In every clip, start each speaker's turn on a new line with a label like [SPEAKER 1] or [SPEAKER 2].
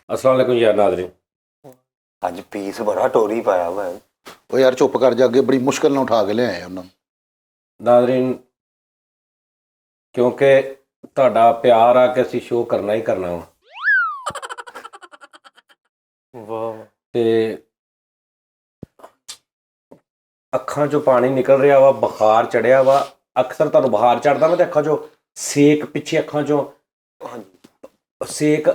[SPEAKER 1] अस्सलाम वालेकुम यार नाज़रीन।
[SPEAKER 2] अज पीस बड़ा टोरी पाया हुआ है।
[SPEAKER 3] ਉਹ ਯਾਰ ਚੁੱਪ ਕਰ ਜਾ, ਅੱਗੇ ਬੜੀ ਮੁਸ਼ਕਲ ਨਾਲ ਉਠਾ ਕੇ ਲਿਆਏ ਉਹਨਾਂ ਨੂੰ।
[SPEAKER 1] नाज़रीन क्योंकि ਤੁਹਾਡਾ ਪਿਆਰ ਆ ਕਿ ਅਸੀਂ ਸ਼ੋਅ ਕਰਨਾ ਹੀ ਕਰਨਾ ਵਾ।
[SPEAKER 2] वाह।
[SPEAKER 1] ਤੇ ਅੱਖਾਂ 'ਚੋਂ ਪਾਣੀ ਨਿਕਲ ਰਿਹਾ ਵਾ, ਬੁਖਾਰ ਚੜਿਆ ਵਾ। ਅਕਸਰ ਤੁਹਾਨੂੰ ਬੁਖਾਰ ਚੜਦਾ ਨਾ ਤੇ ਅੱਖਾਂ 'ਚੋਂ ਸੇਕ, ਪਿੱਛੇ ਅੱਖਾਂ 'ਚੋਂ ਸੇਕ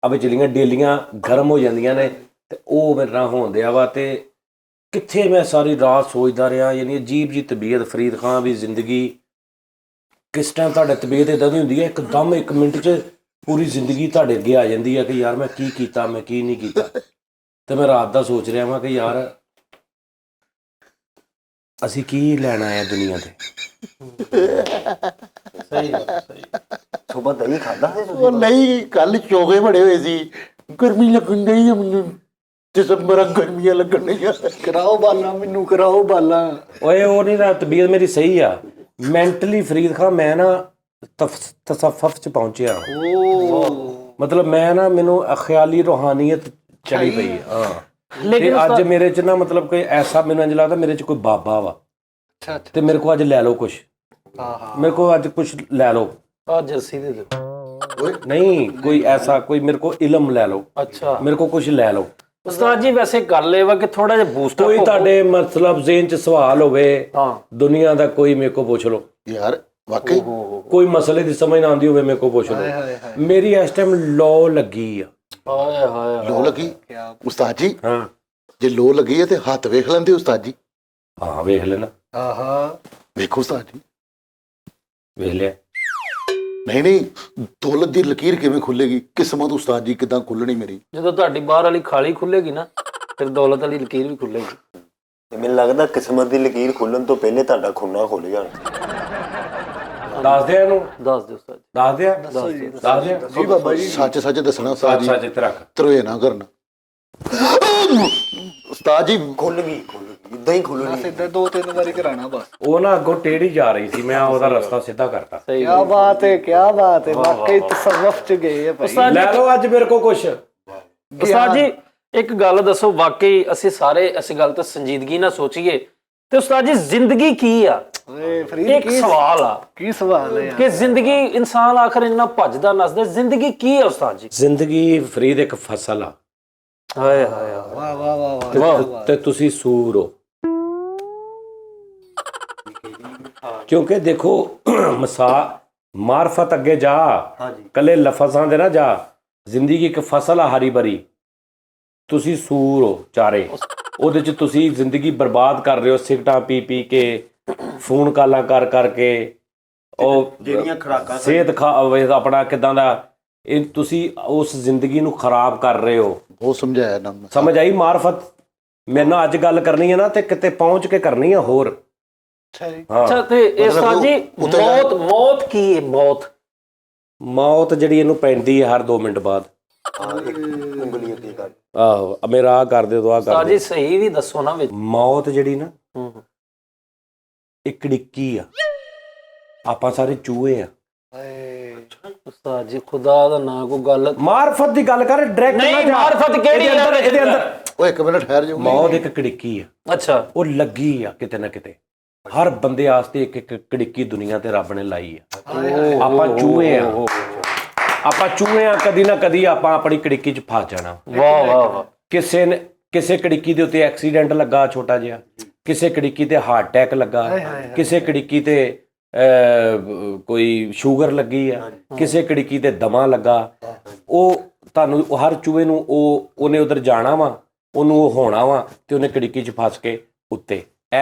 [SPEAKER 1] ਵਿਚਲੀਆਂ ਡੇਲੀਆਂ ਗਰਮ ਹੋ ਜਾਂਦੀਆਂ ਨੇ ਤੇ ਉਹ ਮੇਰੇ ਨਾਲ ਹੋਣ ਦਿਆ ਵਾ। ਤੇ ਕਿੱਥੇ ਮੈਂ ਸਾਰੀ ਰਾਤ ਸੋਚਦਾ ਰਿਹਾ, ਯਾਨੀ ਅਜੀਬ ਜੀ ਤਬੀਅਤ। ਫਰੀਦ ਖਾਨ ਵੀ ਜ਼ਿੰਦਗੀ ਕਿਸ ਟਾਈਮ ਤੁਹਾਡੀ ਤਬੀਅਤ ਇੱਦਾਂ ਦੀ ਹੁੰਦੀ ਹੈ, ਇੱਕਦਮ 1 ਮਿੰਟ 'ਚ ਪੂਰੀ ਜ਼ਿੰਦਗੀ ਤੁਹਾਡੇ ਅੱਗੇ ਆ ਜਾਂਦੀ ਹੈ ਕਿ ਯਾਰ ਮੈਂ ਕੀ ਕੀਤਾ, ਮੈਂ ਕੀ ਨਹੀਂ ਕੀਤਾ। ਤੇ ਮੈਂ ਰਾਤ ਦਾ ਸੋਚ ਰਿਹਾ ਵਾਂ ਕਿ ਯਾਰ ਅਸੀਂ ਕੀ ਲੈਣਾ ਹੈ ਦੁਨੀਆ ਤੇ।
[SPEAKER 2] सही सुबह दही खादा है
[SPEAKER 3] ਉਹ ਨਹੀਂ, ਕੱਲ ਚੋਗੇ ਬੜੇ ਹੋਏ ਸੀ, ਗਰਮੀ ਲੱਗਣ ਡਈ ਆ ਮੈਨੂੰ, ਦਸੰਬਰ ਗਰਮੀਆਂ ਲੱਗਣ ਡਈਆਂ, ਕਰਾਓ ਬਾਲਾਂ, ਮੈਨੂੰ ਕਰਾਓ ਬਾਲਾਂ।
[SPEAKER 1] ਓਏ ਉਹ ਨਹੀਂ ਨਾ, ਤਬੀਅਤ ਮੇਰੀ ਸਹੀ ਆ। ਮੈਂਟਲੀ ਫਰੀਦ ਖਾਨ ਮੈਂ ਨਾ ਤਸੱਫੁਫ 'ਚ ਪਹੁੰਚਿਆ। ਮਤਲਬ ਮੈਂ ਨਾ, ਮੈਨੂੰ ਖਿਆਲੀ ਰੂਹਾਨੀਅਤ ਚੜੀ ਪਈ ਹੈ। ਹਾਂ, ਲੇਕਿਨ ਅੱਜ ਮੇਰੇ 'ਚ ਨਾ ਮਤਲਬ ਕੋਈ ਐਸਾ, ਮੈਨੂੰ ਇੰਝ ਲੱਗਦਾ ਮੇਰੇ 'ਚ ਕੋਈ ਬਾਬਾ ਵਾ।
[SPEAKER 2] अच्छा
[SPEAKER 1] ਤੇ ਮੇਰੇ ਕੋਲ ਅੱਜ ਲੈ ਲਓ ਕੁਛ, ਮੇਰੇ ਕੋਲ ਅੱਜ ਕੁਛ ਲੈ ਲਓ।
[SPEAKER 2] जर्सी दे दो।
[SPEAKER 1] नहीं कोई ऐसा, कोई मेरे को इलम ले लो।
[SPEAKER 2] अच्छा,
[SPEAKER 1] मेरे को कुछ ले लो।
[SPEAKER 2] उस्ताद जी वैसे गल ਇਹ ਵਾ ਕਿ ਥੋੜਾ ਜਿਹਾ ਬੂਸਟਰ
[SPEAKER 1] कोई ਤੁਹਾਡੇ मतलब ज़हन 'ਚ सवाल होवे
[SPEAKER 2] ਹਾਂ
[SPEAKER 1] दुनिया ਦਾ, कोई मेरे को पूछ लो।
[SPEAKER 3] ਯਾਰ ਵਾਕਈ
[SPEAKER 1] कोई मसले ਦੀ ਸਮਝ ਨਾ ਆਉਂਦੀ ਹੋਵੇ, मेरे को पूछ लो। मेरी ਇਸ ਟਾਈਮ ਲੋ ਲੱਗੀ ਆ।
[SPEAKER 2] ਹਾਏ ਹਾਏ
[SPEAKER 3] ਲੋ ਲੱਗੀ? ਉਸਤਾਦ ਜੀ
[SPEAKER 1] ਹਾਂ
[SPEAKER 3] ਜੇ ਲੋ ਲੱਗੀ ਹੈ ਤੇ ਹੱਥ ਵੇਖ ਲੈਂਦੇ ਉਸਤਾਦ ਜੀ।
[SPEAKER 1] ਹਾਂ ਵੇਖ ਲੈਣਾ,
[SPEAKER 2] ਆਹਾ
[SPEAKER 3] ਵੇਖੋ ਉਸਤਾਦ ਜੀ।
[SPEAKER 1] ਵੇਖ ਲਿਆ।
[SPEAKER 3] ਨਹੀਂ ਨਹੀਂ, ਦੌਲਤ ਦੀ ਲਕੀਰ ਕਿਵੇਂ ਖੁੱਲੇਗੀ? ਕਿਸਮਤ ਉਸਤਾਦ ਜੀ ਕਿਦਾਂ ਖੁੱਲਣੀ ਮੇਰੀ?
[SPEAKER 2] ਜਦੋਂ ਤੁਹਾਡੀ ਬਾਹਰ ਵਾਲੀ ਖਾਲੀ ਖੁੱਲੇਗੀ ਨਾ, ਫਿਰ ਦੌਲਤ ਵਾਲੀ ਲਕੀਰ ਵੀ ਖੁੱਲੇਗੀ।
[SPEAKER 4] ਮੈਨੂੰ ਲੱਗਦਾ ਕਿਸਮਤ ਦੀ ਲਕੀਰ ਖੁੱਲਣ ਤੋਂ ਪਹਿਲੇ ਤੁਹਾਡਾ ਖੁੰਨਾ ਖੁੱਲ ਜਾਣਾ।
[SPEAKER 1] ਦੱਸ ਦੇ ਇਹਨੂੰ,
[SPEAKER 2] ਦੱਸ ਦਿਓ ਉਸਤਾਦ
[SPEAKER 1] ਦੱਸ ਦੇ, ਦੱਸ ਦੇ
[SPEAKER 3] ਜੀ ਬਾਬਾ ਜੀ, ਸੱਚ ਸੱਚ ਦੱਸਣਾ ਉਸਤਾਦ ਜੀ,
[SPEAKER 1] ਸੱਚ ਰੱਖ।
[SPEAKER 3] ਤਰੋਏ ਨਾ ਕਰਨਾ ਉਸਤਾਦ ਜੀ।
[SPEAKER 4] ਖੁੱਲ ਗਈ ਇਦਾਂ ਹੀ ਖੁੱਲਣੀ।
[SPEAKER 5] ਸਿੱਧਾ 2-3 ਵਾਰੀ ਕਰਾਣਾ ਬਸ।
[SPEAKER 1] ਉਹ ਨਾ ਅੱਗੋਂ ਟੇਢੀ ਜਾ ਰਹੀ ਸੀ, ਮੈਂ ਉਹਦਾ ਰਸਤਾ ਸਿੱਧਾ ਕਰਤਾ।
[SPEAKER 2] ਸਹੀ
[SPEAKER 5] ਕੀ ਬਾਤ ਹੈ, ਕੀ ਬਾਤ ਹੈ, ਵਾਕਈ ਤਸਵਫ ਚ ਗਏ ਆ ਭਾਈ।
[SPEAKER 1] ਲੈ ਲਓ ਅੱਜ ਮੇਰੇ ਕੋ ਕੁਛ।
[SPEAKER 2] ਉਸਤਾਦ ਜੀ ਇੱਕ ਗੱਲ ਦੱਸੋ, ਵਾਕਈ ਅਸੀਂ ਸਾਰੇ ਇਸ ਗੱਲ ਤੇ ਸੰਜੀਦਗੀ ਨਾਲ ਸੋਚੀਏ ਤੇ ਉਸਤਾਦ ਜੀ ਜ਼ਿੰਦਗੀ ਕੀ ਆ?
[SPEAKER 5] ਓਏ ਫਰੀਦ,
[SPEAKER 2] ਇੱਕ ਸਵਾਲ ਆ
[SPEAKER 5] ਕੀ ਸਵਾਲ ਹੈ
[SPEAKER 2] ਕਿ ਜ਼ਿੰਦਗੀ, ਇਨਸਾਨ ਆਖਰ ਇੰਨਾ ਭੱਜਦਾ ਨੱਸਦਾ, ਜ਼ਿੰਦਗੀ ਕੀ ਹੈ ਉਸਤਾਦ ਜੀ?
[SPEAKER 1] ਜ਼ਿੰਦਗੀ ਫਰੀਦ ਇੱਕ ਫਸਲ ਆ।
[SPEAKER 2] ਹਾਏ ਹਾਏ
[SPEAKER 5] ਵਾਹ ਵਾਹ ਵਾਹ ਵਾਹ।
[SPEAKER 1] ਤੇ ਤੁਸੀਂ ਸੂਰ ਹੋ। ਕਿਉਂਕਿ ਦੇਖੋ ਮਾਰਫਤ ਅੱਗੇ ਜਾ, ਕੱਲੇ ਲਫ਼ਜ਼ਾਂ ਦੇ ਨਾ ਜਾ। ਜ਼ਿੰਦਗੀ ਇੱਕ ਫਸਲ ਆ ਹਰੀ ਭਰੀ, ਤੁਸੀਂ ਸੂਰ ਹੋ ਚਾਰੇ। ਉਹਦੇ 'ਚ ਤੁਸੀਂ ਜ਼ਿੰਦਗੀ ਬਰਬਾਦ ਕਰ ਰਹੇ ਹੋ, ਸਿਗਰਟਾਂ ਪੀ ਪੀ ਕੇ, ਫੋਨ ਕਾਲਾਂ ਕਰ ਕਰਕੇ, ਉਹ
[SPEAKER 4] ਜਿਹੜੀਆਂ ਖੁਰਾਕਾਂ
[SPEAKER 1] ਸਿਹਤ ਆਪਣਾ ਕਿੱਦਾਂ ਦਾ, ਇਹ ਤੁਸੀਂ ਉਸ ਜ਼ਿੰਦਗੀ ਨੂੰ ਖਰਾਬ ਕਰ ਰਹੇ ਹੋ।
[SPEAKER 3] ਉਹ ਸਮਝਾਇਆ ਨਾ ਮੈਂ।
[SPEAKER 1] ਸਮਝ ਆਈ? ਮਾਰਫਤ ਮੇਰੇ ਨਾਲ ਅੱਜ ਗੱਲ ਕਰਨੀ ਹੈ ਨਾ ਤੇ ਕਿਤੇ ਪਹੁੰਚ ਕੇ ਕਰਨੀ ਆ ਹੋਰ। ਹਾਂ,
[SPEAKER 2] ਅੱਛਾ, ਤੇ ਉਸਤਾਦ ਜੀ ਮੌਤ ਕੀ ਹੈ?
[SPEAKER 1] ਮੌਤ ਜਿਹੜੀ ਇਹਨੂੰ ਪੈਂਦੀ ਹੈ ਹਰ 2 ਮਿੰਟ ਬਾਅਦ।
[SPEAKER 4] ਉਂਗਲੀ ਅੱਗੇ ਕਰ।
[SPEAKER 1] ਆਹੋ, ਮੇਰਾ ਆ ਕਰ ਦੇ ਦੋ, ਆ ਕਰ
[SPEAKER 2] ਉਸਤਾਦ
[SPEAKER 1] ਦੇ।
[SPEAKER 2] ਜੀ ਸਹੀ ਵੀ ਦੱਸੋ ਨਾ ਵਿੱਚ।
[SPEAKER 1] ਮੌਤ ਜਿਹੜੀ ਨਾ ਇੱਕ ਡਿੱਕੀ ਆ। ਆਪਾਂ ਸਾਰੇ ਚੂਹੇ ਆ।
[SPEAKER 2] ਉਸਤਾਦ ਜੀ ਖੁਦਾ ਦਾ ਨਾਂ ਕੋਈ ਗੱਲ।
[SPEAKER 1] ਮਾਰਫਤ ਦੀ ਗੱਲ ਕਰ, ਡਾਇਰੈਕਟ
[SPEAKER 2] ਨਹੀਂ, ਮਾਰਫਤ ਕਿਹੜੀ ਆ?
[SPEAKER 1] ਇਹਦੇ ਅੰਦਰ
[SPEAKER 3] ਓਏ ਇੱਕ ਮਿੰਟ ਠਹਿਰ ਜਾਓ।
[SPEAKER 1] ਮੌਤ ਇੱਕ ਕੜਿੱਕੀ ਆ।
[SPEAKER 2] ਅੱਛਾ,
[SPEAKER 1] ਉਹ ਲੱਗੀ ਆ ਕਿਤੇ ਨਾ ਕਿਤੇ। ਹਰ ਬੰਦੇ ਵਾਸਤੇ ਇੱਕ ਇੱਕ ਕੜਿੱਕੀ ਦੁਨੀਆ ਤੇ ਰੱਬ ਨੇ ਲਾਈ ਆ। ਆਪਾਂ ਚੂਹੇ ਆ, ਆਪਾਂ ਚੂਹੇ ਆ। ਕਦੀ ਨਾ ਕਦੀ ਆਪਾਂ ਆਪਣੀ ਕੜਿੱਕੀ 'ਚ ਫਸ ਜਾਣਾ।
[SPEAKER 2] ਵਾਹ ਵਾਹ ਵਾਹ।
[SPEAKER 1] ਕਿਸੇ ਕੜਿੱਕੀ ਦੇ ਉੱਤੇ ਐਕਸੀਡੈਂਟ ਲੱਗਾ ਛੋਟਾ ਜਿਹਾ, ਕਿਸੇ ਕੜਿੱਕੀ ਤੇ ਹਾਰਟ ਅਟੈਕ ਲੱਗਾ, ਕਿਸੇ ਕੜਿੱਕੀ ਤੇ ਕੋਈ ਸ਼ੂਗਰ ਲੱਗੀ ਆ, ਕਿਸੇ ਕੜਿੱਕੀ ਤੇ ਦਮਾ ਲੱਗਾ। ਉਹ ਤੁਹਾਨੂੰ ਹਰ ਚੂਹੇ ਨੂੰ ਉਹਨੇ ਉਧਰ ਜਾਣਾ ਵਾ, ਉਹਨੂੰ ਉਹ ਹੋਣਾ ਵਾ ਤੇ ਉਹਨੇ ਕੜਿੱਕੀ 'ਚ ਫਸ ਕੇ ਉੱਤੇ।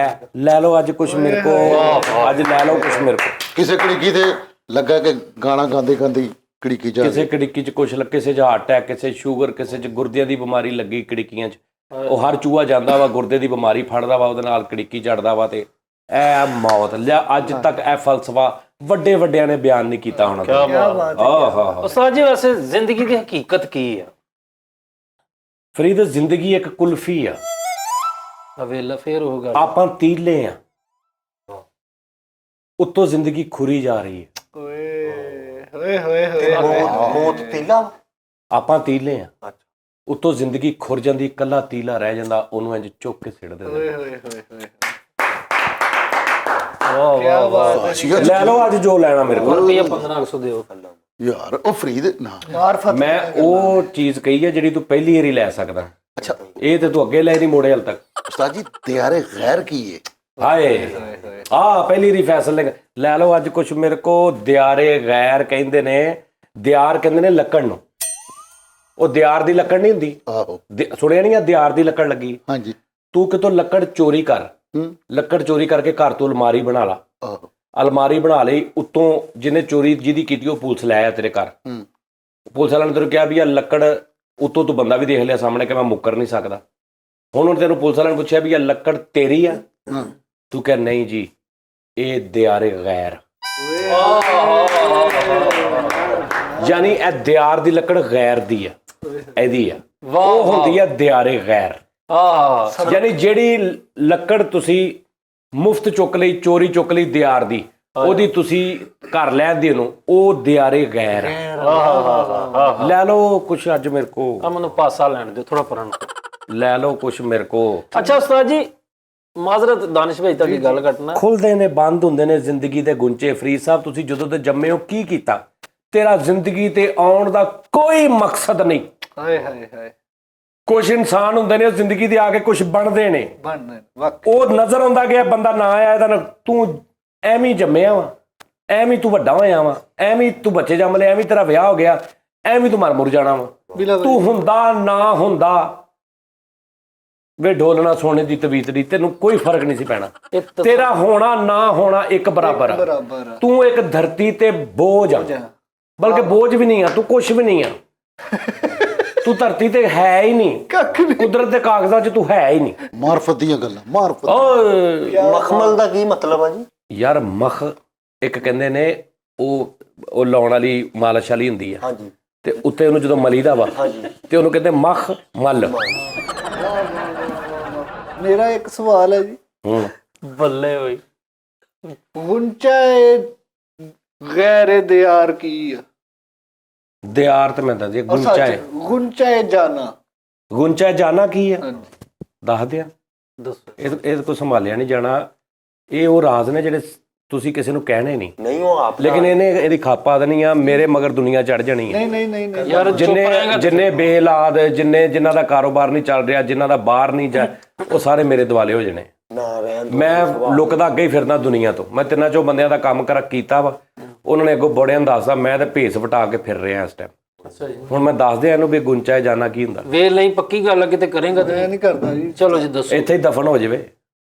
[SPEAKER 1] ਲੈ ਲਓ ਅੱਜ ਕੁਛ ਮੇਰੇ ਕੋ, ਅੱਜ ਲੈ ਲਓ ਕੁਛ ਮੇਰੇ ਕੋ।
[SPEAKER 3] ਕਿਸੇ ਕੜਿੱਕੀ ਤੇ ਲੱਗਾ ਕਿ ਗਾਣਾ ਗਾਉਂਦੇ ਗਾਉਂਦੇ ਕੜਿੱਕੀ ਜਾ
[SPEAKER 1] ਕਿਸੇ ਕੜਿੱਕੀ 'ਚ ਕੁਛ ਕਿਸੇ 'ਚ ਹਾਰਟ ਅਟੈਕ, ਕਿਸੇ ਸ਼ੂਗਰ, ਕਿਸੇ 'ਚ ਗੁਰਦਿਆਂ ਦੀ ਬਿਮਾਰੀ ਲੱਗੀ ਕੜਿੱਕੀਆਂ 'ਚ। ਉਹ ਹਰ ਚੂਹਾ ਜਾਂਦਾ ਵਾ, ਗੁਰਦੇ ਦੀ ਬਿਮਾਰੀ ਫੜਦਾ ਵਾ, ਉਹਦੇ ਨਾਲ ਕੜਿੱਕੀ ਚੜਦਾ ਵਾ। ਤੇ ਇਹ ਮੌਤ ਲਿਆ ਅੱਜ ਤੱਕ ਇਹ ਫਲਸਫਾ ਵੱਡੇ ਵੱਡਿਆਂ ਨੇ ਬਿਆਨ ਨਹੀਂ ਕੀਤਾ ਹੋਣਾ।
[SPEAKER 2] ਉਸਤਾਦ ਜੀ ਵੈਸੇ ਜ਼ਿੰਦਗੀ ਦੀ ਹਕੀਕਤ ਕੀ ਆ?
[SPEAKER 1] ਫਰੀਦ, ਜ਼ਿੰਦਗੀ ਇੱਕ ਕੁਲਫੀ ਆ।
[SPEAKER 2] ਅਵੇਲਾ ਫੇਰ ਹੋਗਾ।
[SPEAKER 1] ਆਪਾਂ ਤੀਲੇ ਆ, ਉੱਤੋਂ ਜ਼ਿੰਦਗੀ ਖੁਰੀ ਜਾ ਰਹੀ ਹੈ।
[SPEAKER 5] ਓਏ ਹੋਏ ਹੋਏ
[SPEAKER 4] ਮੌਤ ਤੀਲਾ ਵਾ?
[SPEAKER 1] ਆਪਾਂ ਤੀਲੇ ਆ,
[SPEAKER 4] ਅੱਛਾ।
[SPEAKER 1] ਉੱਤੋਂ ਜ਼ਿੰਦਗੀ ਖੁਰ ਜਾਂਦੀ, ਇਕੱਲਾ ਤੀਲਾ ਰਹਿ ਜਾਂਦਾ, ਉਹਨੂੰ ਇੰਜ ਚੁੱਕ ਕੇ ਸਿੱਟ ਦਿੰਦੇ।
[SPEAKER 5] ਹੋਏ ਹੋਏ ਹੋਏ
[SPEAKER 2] ਵਾਹ
[SPEAKER 5] ਕੀ
[SPEAKER 2] ਵਾਹ ਵਾਹ
[SPEAKER 5] ਬਾਤ ਹੈ।
[SPEAKER 1] ਲੈ ਲਓ ਅੱਜ ਜੋ ਲੈਣਾ ਮੇਰੇ ਕੋਲ।
[SPEAKER 2] ਰੁਪਈਆ 1500 ਦਿਓ।
[SPEAKER 3] ਯਾਰ ਉਹ ਫਰੀਦ ਨਾ
[SPEAKER 5] ਮਾਰਫਤ
[SPEAKER 1] ਮੈਂ ਉਹ ਚੀਜ਼ ਕਹੀ ਹੈ ਜਿਹੜੀ ਤੂੰ ਪਹਿਲੀ ਵਾਰੀ ਲੈ ਸਕਦਾ।
[SPEAKER 3] ਅੱਛਾ
[SPEAKER 1] ਇਹ ਤੇ ਤੂੰ ਅੱਗੇ ਲੈ ਨਹੀਂ ਮੋੜੇ ਹਾਲ ਤੱਕ।
[SPEAKER 3] ਉਸਤਾਦ ਜੀ ਦਿਆਰੇ ਗੈਰ ਕੀ ਹੈ?
[SPEAKER 1] ਹਾਏ ਪਹਿਲੀ ਵਾਰੀ ਫੈਸਲੇ ਲੈ ਲਓ ਅੱਜ ਕੁਛ ਮੇਰੇ ਕੋ। ਦਿਆਰੇ ਗੈਰ ਕਹਿੰਦੇ ਨੇ, ਦਿਆਰ ਕਹਿੰਦੇ ਨੇ ਲੱਕੜ ਨੂੰ। ਉਹ ਦਿਆਰ ਦੀ ਲੱਕੜ ਨਹੀਂ ਹੁੰਦੀ,
[SPEAKER 3] ਆਹੋ
[SPEAKER 1] ਸੁਣਿਆ ਨਹੀਂ ਆ ਦਿਆਰ ਦੀ ਲੱਕੜ ਲੱਗੀ।
[SPEAKER 3] ਹਾਂਜੀ
[SPEAKER 1] ਤੂੰ ਕਿਤੋਂ ਲੱਕੜ ਚੋਰੀ ਕਰ, ਲੱਕੜ ਚੋਰੀ ਕਰਕੇ ਘਰ ਤੋਂ ਅਲਮਾਰੀ ਬਣਾ ਲਾ।
[SPEAKER 3] ਆਹੋ
[SPEAKER 1] ਅਲਮਾਰੀ ਬਣਾ ਲਈ, ਉੱਤੋਂ ਜਿਹਨੇ ਚੋਰੀ ਜਿਹਦੀ ਕੀਤੀ ਉਹ ਪੁਲਿਸ ਲੈ ਆਇਆ ਤੇਰੇ ਘਰ। ਪੁਲਿਸ ਵਾਲਿਆਂ ਨੇ ਤੈਨੂੰ ਕਿਹਾ ਵੀ ਆ ਲੱਕੜ, ਉੱਤੋਂ ਤੂੰ ਬੰਦਾ ਵੀ ਦੇਖ ਲਿਆ ਸਾਹਮਣੇ ਕਿ ਮੈਂ ਮੁੱਕਰ ਨਹੀਂ ਸਕਦਾ। ਹੁਣ ਤੈਨੂੰ ਪੁਲਿਸ ਵਾਲਿਆਂ ਨੇ ਪੁੱਛਿਆ ਵੀ ਆ ਲੱਕੜ ਤੇਰੀ ਆ? ਤੂੰ ਕਹਿ ਨਹੀਂ ਜੀ, ਇਹ ਦਿਆਰੇ ਗੈਰ। ਯਾਨੀ ਇਹ ਦਿਆਰ ਦੀ ਲੱਕੜ ਗੈਰ ਦੀ ਆ, ਇਹਦੀ ਆ। ਉਹ ਹੁੰਦੀ ਆ ਦਿਆਰੇ ਗੈਰ। ਯਾਨੀ ਜਿਹੜੀ ਲੱਕੜ ਤੁਸੀਂ ਮੁਫਤ ਚੁੱਕ ਲਈ, ਚੋਰੀ ਚੁੱਕ ਲਈ ਦਿਆਰ ਦੀ, ਉਹਦੀ ਤੁਸੀਂ ਘਰ ਲੈਂਦੇ ਨੂੰ, ਉਹ ਦਿਆਰੇ ਗੈਰ। ਲੈ ਲਓ ਕੁਛ ਅੱਜ ਮੇਰੇ ਕੋ।
[SPEAKER 2] ਆ ਮੈਨੂੰ ਪਾਸਾ ਲੈਣ ਦਿਓ ਥੋੜਾ ਪਰਾਂ ਨੂੰ।
[SPEAKER 1] ਲੈ ਲਓ ਕੁਛ ਮੇਰੇ ਕੋ।
[SPEAKER 2] ਅੱਛਾ ਉਸਤਾਦ ਜੀ, ਮਾਜ਼ਰਤ ਦਾਨਿਸ਼ ਭਾਈ ਤੁਹਾਡੀ ਗੱਲ ਕੱਟਣਾ।
[SPEAKER 1] ਖੁੱਲਦੇ ਨੇ, ਬੰਦ ਹੁੰਦੇ ਨੇ ਜ਼ਿੰਦਗੀ ਦੇ ਗੁੰਚੇ। ਫਰੀਦ ਸਾਹਿਬ ਤੁਸੀਂ ਜਦੋਂ ਤੇ ਜੰਮੇ ਹੋ ਕੀ ਕੀਤਾ? ਤੇਰਾ ਜ਼ਿੰਦਗੀ ਤੇ ਆਉਣ ਦਾ ਕੋਈ ਮਕਸਦ ਨਹੀਂ।
[SPEAKER 5] ਹਾਏ ਹਾਏ ਹਾਏ
[SPEAKER 1] ਕੁਛ ਇਨਸਾਨ ਹੁੰਦੇ ਨੇ ਜ਼ਿੰਦਗੀ ਦੇ ਆ ਕੇ ਕੁਛ ਬਣਦੇ ਨੇ।
[SPEAKER 5] ਬਣਨੇ ਵਕ
[SPEAKER 1] ਉਹ ਨਜ਼ਰ ਆਉਂਦਾ ਕਿ ਇਹ ਬੰਦਾ ਨਾ ਆਇਆ, ਇਹਦਾ ਤੂੰ ਐਵੇਂ ਜੰਮਿਆ ਵਾ, ਐਵੇਂ ਤੂੰ ਵੱਡਾ ਹੋਇਆ ਵਾ, ਐਵੇਂ ਤੂੰ ਬੱਚੇ ਜੰਮ ਲਏ, ਐਵੇਂ ਤੇਰਾ ਵਿਆਹ ਹੋ ਗਿਆ, ਐਵੇਂ ਤੂੰ ਮਰ ਮੁਰ ਜਾਣਾ ਵਾ। ਤੂੰ ਹੁੰਦਾ ਨਾ ਹੁੰਦਾ ਵੇ ਢੋਲਣਾ ਸੋਨੇ ਦੀ ਤਵੀਤ ਦੀ, ਤੈਨੂੰ ਕੋਈ ਫਰਕ ਨਹੀਂ ਸੀ ਪੈਣਾ। ਤੇਰਾ ਹੋਣਾ ਨਾ ਹੋਣਾ ਇੱਕ ਬਰਾਬਰ ਆ।
[SPEAKER 5] ਬਰਾਬਰ ਆ।
[SPEAKER 1] ਤੂੰ ਇੱਕ ਧਰਤੀ ਤੇ ਬੋਝ ਆ, ਬਲਕਿ ਬੋਝ ਵੀ ਨਹੀਂ ਆ, ਤੂੰ ਕੁਛ ਵੀ ਨਹੀਂ ਆ। ਤੂੰ ਧਰਤੀ ਤੇ ਹੈ ਹੀ ਨਹੀਂ, ਕੁਦਰਤ ਦੇ ਕਾਗਜ਼ਾਂ 'ਚ ਤੂੰ ਹੈ ਹੀ ਨਹੀਂ।
[SPEAKER 3] ਮਾਰਫਤ ਦੀਆਂ ਗੱਲਾਂ, ਮਾਰਫਤ।
[SPEAKER 1] ਓਏ
[SPEAKER 4] ਮਖਮਲ ਦਾ ਕੀ ਮਤਲਬ ਆ ਜੀ?
[SPEAKER 1] ਯਾਰ ਮਖ ਇੱਕ ਕਹਿੰਦੇ ਨੇ ਉਹ ਲਾਉਣ ਵਾਲੀ ਮਾਲਿਸ਼ ਵਾਲੀ ਹੁੰਦੀ ਆ।
[SPEAKER 4] ਹਾਂਜੀ।
[SPEAKER 1] ਤੇ ਉੱਤੇ ਉਹਨੂੰ ਜਦੋਂ ਮਲੀਦਾ ਵਾ ਤੇ ਉਹਨੂੰ ਕਹਿੰਦੇ ਮਖ ਮਲ।
[SPEAKER 5] ਮੇਰਾ ਇੱਕ ਸਵਾਲ ਹੈ ਜੀ,
[SPEAKER 2] ਬੱਲੇ ਹੋਈ।
[SPEAKER 5] ਗੁੰਚਾ ਗੈਰ ਦਿਆਰ ਕੀ ਆ?
[SPEAKER 1] ਦਿਆਰ ਤੇ ਮੈਂ ਦੱਸ ਦਿਆ ਗੁੰਚਾ ਹੈ।
[SPEAKER 5] ਗੁੰਚਾ ਜਾਣਾ,
[SPEAKER 1] ਗੁੰਚਾ ਜਾਣਾ ਕੀ ਆ?
[SPEAKER 5] ਹਾਂਜੀ
[SPEAKER 1] ਦੱਸ ਦਿਆਂ।
[SPEAKER 2] ਦੱਸੋ।
[SPEAKER 1] ਇਹ ਕੋਈ ਸੰਭਾਲਿਆ ਨਹੀਂ ਜਾਣਾ। ਇਹ ਉਹ ਰਾਜ਼ ਨੇ ਜਿਹੜੇ ਤੁਸੀਂ ਕਿਸੇ ਨੂੰ ਕਹਿਣੇ ਨਹੀਂ।
[SPEAKER 4] ਨਹੀਂ ਉਹ ਆਪ
[SPEAKER 1] ਲੇਕਿਨ ਇਹਦੀ ਖਾਪਾ ਦੇਣੀ ਆ, ਮੇਰੇ ਮਗਰ ਦੁਨੀਆ ਚੜ ਜਾਣੀ ਹੈ।
[SPEAKER 5] ਨਹੀਂ
[SPEAKER 2] ਯਾਰ
[SPEAKER 1] ਜਿੰਨੇ ਬੇਲਾਦ, ਜਿਨ੍ਹਾਂ ਦਾ ਕਾਰੋਬਾਰ ਨਹੀਂ ਚੱਲ ਰਿਹਾ, ਜਿਨ੍ਹਾਂ ਦਾ ਬਾਹਰ ਨਹੀਂ ਜਾ, ਉਹ ਸਾਰੇ ਮੇਰੇ ਦੁਆਲੇ ਹੋ ਜਾਣੇ।
[SPEAKER 4] ਨਾ ਰਹਿਣ ਦਿਓ।
[SPEAKER 1] ਮੈਂ ਲੁਕਦਾ ਅੱਗੇ ਹੀ ਫਿਰਦਾ ਦੁਨੀਆ ਤੋਂ। ਮੈਂ ਤਿੰਨਾਂ ਚੋਂ ਬੰਦਿਆਂ ਦਾ ਕੰਮ ਕੀਤਾ ਵਾ, ਉਹਨਾਂ ਨੇ ਅੱਗੋਂ ਬੜਿਆਂ ਨੂੰ ਦੱਸਦਾ, ਮੈਂ ਤਾਂ ਭੇਸ ਵਟਾ ਕੇ ਫਿਰ ਰਿਹਾ ਇਸ ਟਾਈਮ।
[SPEAKER 2] ਅੱਛਾ ਜੀ,
[SPEAKER 1] ਹੁਣ ਮੈਂ ਦੱਸ ਦਿਆਂ ਇਹਨੂੰ ਵੀ ਗੁੰਚਾ ਜਾਣਾ ਕੀ ਹੁੰਦਾ।
[SPEAKER 2] ਵੇਲ ਨਹੀਂ ਪੱਕੀ ਗੱਲ ਆ, ਕਿਤੇ ਕਰੇਗਾ ਤੇ
[SPEAKER 5] ਨਹੀਂ ਕਰਦਾ ਜੀ।
[SPEAKER 2] ਚਲੋ ਜੀ ਦੱਸੋ।
[SPEAKER 1] ਇੱਥੇ ਹੀ ਦਫਨ ਹੋ ਜਾਵੇ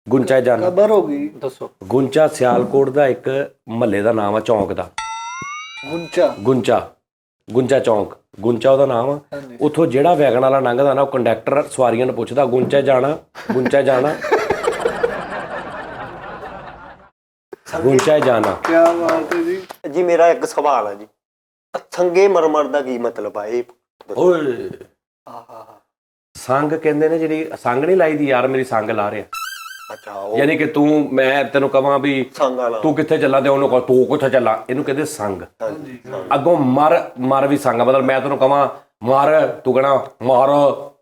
[SPEAKER 1] ਗੁੰਚਾ ਜਾਣਾ।
[SPEAKER 5] ਖਬਰ ਹੋ ਗਈ।
[SPEAKER 2] ਦੱਸੋ।
[SPEAKER 1] ਗੁੰਚਾ ਸਿਆਲਕੋਟ ਦਾ ਇੱਕ ਮਹੱਲੇ ਦਾ ਨਾਮ ਆ, ਚੌਂਕ ਦਾ। ਗੁੰਚਾ ਚੌਂਕ, ਗੁੰਚਾ ਉਹਦਾ ਨਾਮ ਆ। ਉੱਥੋਂ ਜਿਹੜਾ ਵੈਗਨ ਵਾਲਾ ਲੰਘਦਾ ਨਾ, ਉਹ ਕੰਡਕਟਰ ਸਵਾਰੀਆਂ ਨੂੰ ਪੁੱਛਦਾ ਗੁੰਚਾ ਜਾਣਾ, ਗੁੰਚਾ ਜਾਣਾ, ਗੁੰਚਾ ਜਾਣਾ।
[SPEAKER 5] ਕੀ ਬਾਤ ਹੈ ਜੀ।
[SPEAKER 4] ਜੀ ਮੇਰਾ ਇੱਕ ਸਵਾਲ ਹੈ ਜੀ, ਸੰਗੇ ਮਰਮਰ ਦਾ ਕੀ ਮਤਲਬ ਆ? ਇਹ
[SPEAKER 1] ਓਏ ਸੰਗ ਕਹਿੰਦੇ ਨੇ, ਜਿਹੜੀ ਸੰਗ ਨਹੀਂ ਲਾਈ ਦੀ ਯਾਰ ਮੇਰੀ ਸੰਗ ਲਾ ਰਿਹਾ।
[SPEAKER 4] ਅੱਛਾ ਉਹ
[SPEAKER 1] ਯਾਨੀ ਕਿ ਮੈਂ ਤੈਨੂੰ ਕਹਾਂ ਵੀ
[SPEAKER 4] ਸੰਗ ਵਾਲਾ।
[SPEAKER 1] ਤੂੰ ਕਿੱਥੇ ਚੱਲਾਂ ਤੇ ਉਹਨੂੰ ਕਹ ਤੂੰ ਕਿੱਥੇ ਚੱਲਾਂ, ਇਹਨੂੰ ਕਹਿੰਦੇ ਸੰਗ।
[SPEAKER 4] ਹਾਂਜੀ।
[SPEAKER 1] ਅੱਗੋਂ ਮਰ ਵੀ ਸੰਗ, ਮਤਲਬ ਮੈਂ ਤੈਨੂੰ ਕਹਾਂ ਮਾਰ, ਤੂੰ ਕਹਿਣਾ ਮਾਰ,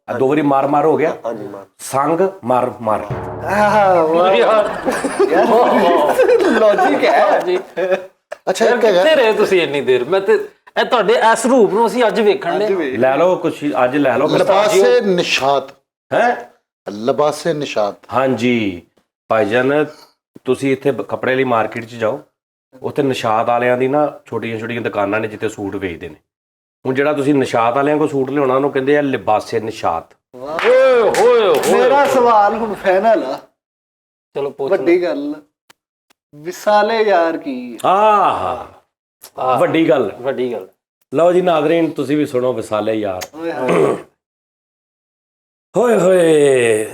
[SPEAKER 1] ਦੋ ਵਾਰੀ ਮਾਰ ਹੋ ਗਿਆ।
[SPEAKER 4] ਹਾਂਜੀ ਮਾਰ।
[SPEAKER 1] ਸੰਗ ਮਰ।
[SPEAKER 5] ਲੌਜੀਕ ਹੈ
[SPEAKER 2] ਜੀ।
[SPEAKER 3] ਅੱਛਾ
[SPEAKER 2] ਯਾਰ
[SPEAKER 3] ਇੱਕ ਹੈਗਾ,
[SPEAKER 2] ਕਿੱਥੇ ਰਹੇ ਤੁਸੀਂ ਇੰਨੀ ਦੇਰ? ਮੈਂ ਤੇ ਇਹ ਤੁਹਾਡੇ ਇਸ ਰੂਪ ਨੂੰ ਅਸੀਂ ਅੱਜ ਵੇਖਣ ਦੇ।
[SPEAKER 1] ਲੈ ਲਓ ਕੁਛ ਅੱਜ ਲੈ ਲਓ।
[SPEAKER 3] ਲਬਾਸੇ ਨਿਸ਼ਾਤ
[SPEAKER 1] ਹੈ
[SPEAKER 3] ਲਬਾਸੇ ਨਿਸ਼ਾਤ।
[SPEAKER 1] ਹਾਂਜੀ ਭਾਈਜਾਨ, ਤੁਸੀਂ ਇੱਥੇ ਕੱਪੜੇ ਲਈ ਮਾਰਕੀਟ 'ਚ ਜਾਓ, ਉੱਥੇ ਨਿਸ਼ਾਤ ਵਾਲਿਆਂ ਦੀ ਨਾ ਛੋਟੀਆਂ ਛੋਟੀਆਂ ਦੁਕਾਨਾਂ ਨੇ ਜਿੱਥੇ ਸੂਟ ਵੇਚਦੇ ਨੇ। ਹੁਣ ਜਿਹੜਾ ਤੁਸੀਂ ਨਿਸ਼ਾਤ ਵਾਲਿਆਂ ਕੋਲ ਸੂਟ ਲਿਆਉਣਾ, ਉਹਨੂੰ ਕਹਿੰਦੇ ਆ ਲਿਬਾਸੇ ਨਿਸ਼ਾਤ।
[SPEAKER 5] ਮੇਰਾ ਸਵਾਲ ਹੁਣ ਫਾਈਨਲ ਆ।
[SPEAKER 2] ਚਲੋ ਪੁੱਛ।
[SPEAKER 5] ਵੱਡੀ ਗੱਲ, ਵਿਸਾਲੇ ਯਾਰ ਕੀ?
[SPEAKER 1] ਆਹਾ ਵੱਡੀ ਗੱਲ। ਲਓ ਜੀ ਨਾਜ਼ਰੀਨ, ਤੁਸੀਂ ਵੀ ਸੁਣੋ ਵਿਸਾਲੇ ਯਾਰ। ਹੋਏ ਹੋਏ